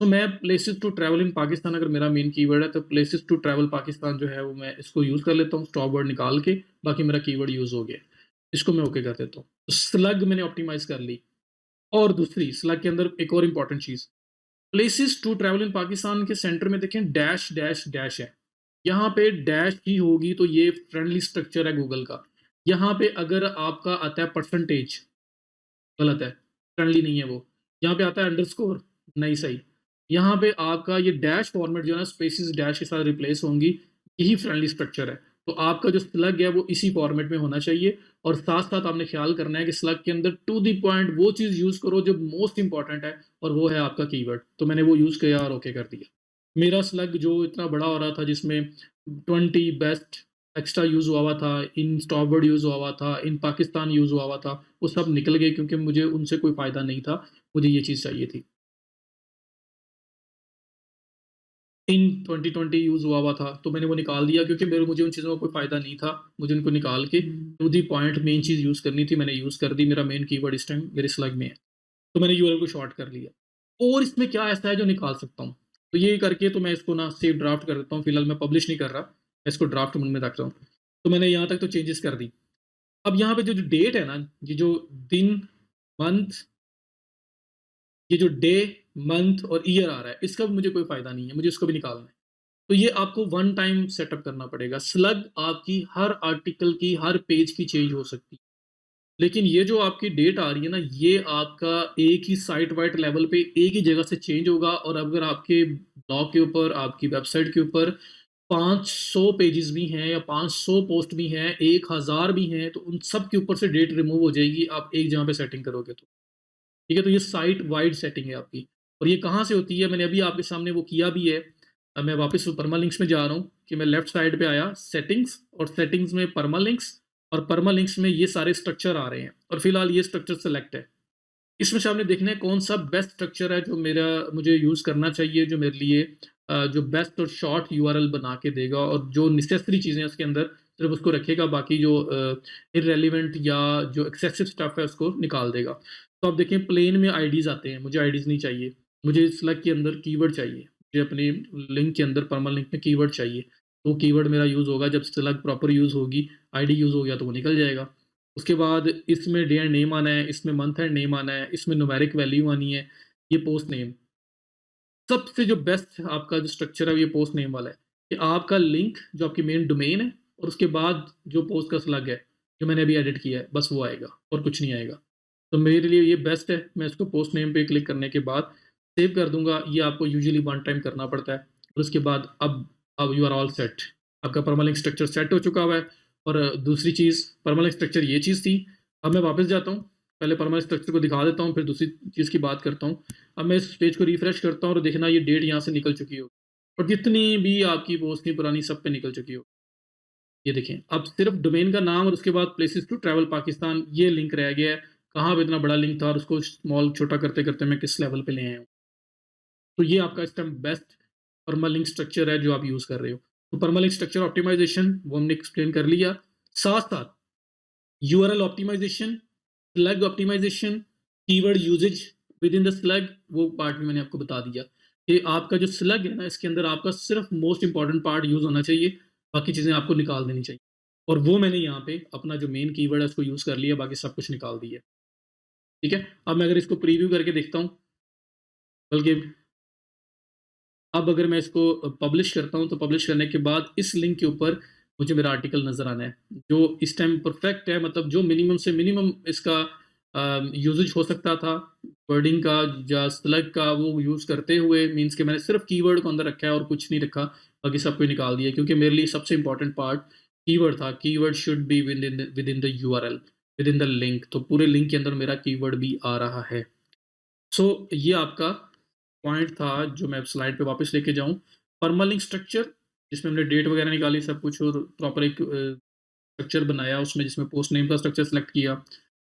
A: तो मैं places to travel in Pakistan अगर मेरा मेन कीवर्ड है, तो प्लेसेस टू ट्रैवल पाकिस्तान जो है, वो मैं इसको यूज़ कर लेता हूँ स्टॉप वर्ड निकाल के, बाकी मेरा कीवर्ड यूज़ हो गया। इसको मैं ओके कर देता हूँ। स्लग मैंने ऑप्टिमाइज़ कर ली। और दूसरी स्लग के अंदर एक और इम्पोर्टेंट चीज़, places to travel in Pakistan के सेंटर में देखें डैश, डैश, डैश है। यहाँ पे डैश ही होगी, तो ये फ्रेंडली स्ट्रक्चर है गूगल का। यहाँ पे अगर आपका आता है परसेंटेज, गलत है, फ्रेंडली नहीं है वो। यहाँ पे आता है अंडरस्कोर, नहीं सही। यहाँ पे आपका ये डैश फॉर्मेट जो है ना, स्पेसेस डैश के साथ रिप्लेस होंगी, यही फ्रेंडली स्ट्रक्चर है। तो आपका जो स्लग है वो इसी फॉर्मेट में होना चाहिए, और साथ-साथ आपने ख्याल करना है कि स्लग के अंदर टू द पॉइंट वो चीज़ यूज़ करो जो मोस्ट इम्पोर्टेंट है, और वो है आपका कीवर्ड। तो मैंने वो यूज़ किया और ओके कर दिया। मेरा स्लग जो इतना बड़ा हो रहा था, जिसमें 20 बेस्ट एक्स्ट्रा यूज़ हुआ हुआ था, इन स्टॉपवर्ड यूज़ हुआ हुआ था, इन पाकिस्तान यूज़ हुआ हुआ था, वो सब निकल गए, क्योंकि मुझे उनसे कोई फ़ायदा नहीं था, मुझे ये चीज़ चाहिए थी। इन 2020 यूज़ हुआ हुआ था, तो मैंने वो निकाल दिया, क्योंकि मुझे उन चीज़ों का कोई फ़ायदा नहीं था। मुझे उनको निकाल के टू द पॉइंट मेन चीज़ यूज़ करनी थी, मैंने यूज़ कर दी। मेरा मेन कीवर्ड इस टाइम मेरे स्लग में है, तो मैंने यूआरएल को शॉर्ट कर लिया। और इसमें क्या ऐसा है जो निकाल सकता हूँ? तो ये करके तो मैं इसको ना सेव ड्राफ्ट कर देता हूँ, फिलहाल मैं पब्लिश नहीं कर रहा, मैं इसको ड्राफ्ट मोड में रख रहा हूँ। तो मैंने यहाँ तक तो चेंजेस कर दी। अब यहाँ पे जो जो डेट है ना, ये जो दिन, मंथ, ये जो डे, मंथ और ईयर आ रहा है, इसका भी मुझे कोई फ़ायदा नहीं है, मुझे इसको भी निकालना है। तो ये आपको वन टाइम सेटअप करना पड़ेगा। स्लग आपकी हर आर्टिकल की, हर पेज की चेंज हो सकती है। लेकिन ये जो आपकी डेट आ रही है ना, ये आपका एक ही साइट वाइड लेवल पे एक ही जगह से चेंज होगा, और अगर आपके ब्लॉग के ऊपर, आपकी वेबसाइट के ऊपर 500 पेजेस भी हैं या 500 पोस्ट भी हैं, 1000 भी हैं, तो उन सब के ऊपर से डेट रिमूव हो जाएगी, आप एक जगह पे सेटिंग करोगे तो। ठीक है? तो ये साइट वाइड सेटिंग है आपकी। और ये कहाँ से होती है, मैंने अभी आपके सामने वो किया भी है। मैं वापस परमालिंक्स में जा रहा हूँ कि मैं लेफ्ट साइड पे आया, सेटिंग्स, और सेटिंग्स में परमालिंक्स, और परमालिंक्स में ये सारे स्ट्रक्चर आ रहे हैं, और फिलहाल ये स्ट्रक्चर सेलेक्ट है। इसमें से आपने देखना है कौन सा बेस्ट स्ट्रक्चर है जो मुझे यूज़ करना चाहिए, जो मेरे लिए जो बेस्ट और शॉर्ट यूआरएल बना के देगा, और जो नेसेसरी चीज़ें हैं उसके अंदर सिर्फ उसको रखेगा, बाकी जो इर्रेलेवेंट या जो एक्सेसिव स्टफ है उसको निकाल देगा। तो आप देखें प्लेन में आईडीज़ आते हैं, मुझे आईडीज़ नहीं चाहिए, मुझे स्लग के अंदर कीवर्ड चाहिए, मुझे अपने लिंक के अंदर परमालिंक में कीवर्ड चाहिए। तो कीवर्ड मेरा यूज़ होगा जब स्लग प्रॉपर यूज़ होगी, आईडी यूज़ हो गया तो वो निकल जाएगा। उसके बाद इसमें डे एंड नेम आना है, इसमें मंथ एंड नेम आना है, इसमें न्यूमेरिक वैल्यू आनी है, ये पोस्ट नेम। सबसे जो बेस्ट आपका जो स्ट्रक्चर है ये पोस्ट नेम वाला है, कि आपका लिंक जो आपकी मेन डोमेन है और उसके बाद जो पोस्ट का स्लग है, जो मैंने अभी एडिट किया है, बस वो आएगा और कुछ नहीं आएगा। तो मेरे लिए ये बेस्ट है, मैं इसको पोस्ट नेम पे क्लिक करने के बाद सेव कर दूँगा, ये आपको यूजुअली वन टाइम करना पड़ता है। और उसके बाद अब यू आर ऑल सेट, आपका परमालिंक स्ट्रक्चर सेट हो चुका हुआ है। और दूसरी चीज़, परमालिंक स्ट्रक्चर ये चीज़ थी। अब मैं वापस जाता हूँ, पहले परमालिंक स्ट्रक्चर को दिखा देता हूँ, फिर दूसरी चीज़ की बात करता हूँ। अब मैं इस पेज को रिफ्रेश करता हूँ और देखना ये डेट यहाँ से निकल चुकी हो, और जितनी भी आपकी पोस्ट थी पुरानी सब पे निकल चुकी हो। ये देखें, अब सिर्फ डोमेन का नाम और उसके बाद प्लेसेस टू ट्रैवल पाकिस्तान ये लिंक रह गया है। कहाँ पे इतना बड़ा लिंक था और उसको स्मॉल छोटा करते-करते मैं किस लेवल पे ले आया हूँ। तो ये आपका इस टाइम बेस्ट परमालिंक स्ट्रक्चर है जो आप यूज़ कर रहे हो। तो परमालिंक स्ट्रक्चर ऑप्टिमाइज़ेशन वो हमने एक्सप्लेन कर लिया। साथ-साथ URL optimization, slug optimization, keyword usage within the slug, वो पार्ट भी मैंने आपको बता दिया कि आपका जो स्लग है ना, इसके अंदर आपका सिर्फ मोस्ट इम्पोर्टेंट पार्ट यूज़ होना चाहिए, बाकी चीज़ें आपको निकाल देनी चाहिए। और वो मैंने यहाँ पे अपना जो मेन कीवर्ड है उसको यूज़ कर लिया, बाकी सब कुछ निकाल दिया। ठीक है? अब मैं अगर इसको प्रीव्यू करके देखता हूँ, बल्कि अब अगर मैं इसको पब्लिश करता हूँ, तो पब्लिश करने के बाद इस लिंक के ऊपर मुझे मेरा आर्टिकल नज़र आना है, जो इस टाइम परफेक्ट है, मतलब जो मिनिमम से मिनिमम इसका यूसेज हो सकता था, वर्डिंग का या स्लग का, वो यूज़ करते हुए, मीन्स कि मैंने सिर्फ कीवर्ड को अंदर रखा है और कुछ नहीं रखा, बाकी सब कुछ निकाल दिया, क्योंकि मेरे लिए सबसे इंपॉर्टेंट पार्ट कीवर्ड था। Keyword should be with in the URL, with in the link, तो पूरे लिंक के अंदर मेरा कीवर्ड भी आ रहा है। सो ये आपका पॉइंट था जो मैं स्लाइड पे वापस लेके जाऊँ। परमालिंक स्ट्रक्चर जिसमें हमने डेट वगैरह निकाली सब कुछ, और प्रॉपर एक स्ट्रक्चर बनाया उसमें, जिसमें पोस्ट नेम का स्ट्रक्चर सेलेक्ट किया।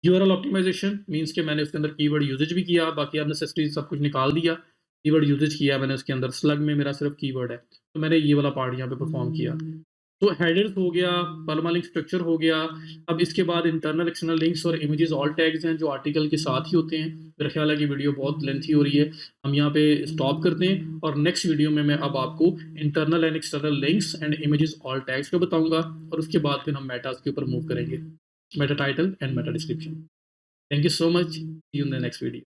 A: यूआरएल ऑप्टिमाइज़ेशन मीन्स कि मैंने उसके अंदर कीवर्ड यूसेज भी किया, बाकी अननेसेसरी सब कुछ निकाल दिया। कीवर्ड यूसेज किया मैंने उसके अंदर, स्लग में मेरा सिर्फ कीवर्ड है, तो मैंने ये वाला पार्ट यहाँ पे परफॉर्म किया। तो हेडर्स हो गया, परमालिंक स्ट्रक्चर हो गया। अब इसके बाद इंटरनल एक्सटर्नल लिंक्स और इमेजेस ऑल टैग्स हैं जो आर्टिकल के साथ ही होते हैं। मेरा ख्याल है कि वीडियो बहुत लेंथी हो रही है, हम यहाँ पे स्टॉप करते हैं, और नेक्स्ट वीडियो में मैं अब आपको internal and external links and images all tags को बताऊंगा, और उसके बाद फिर हम मेटास के ऊपर मूव करेंगे, meta title and meta description. Thank you so much, see you in the next video.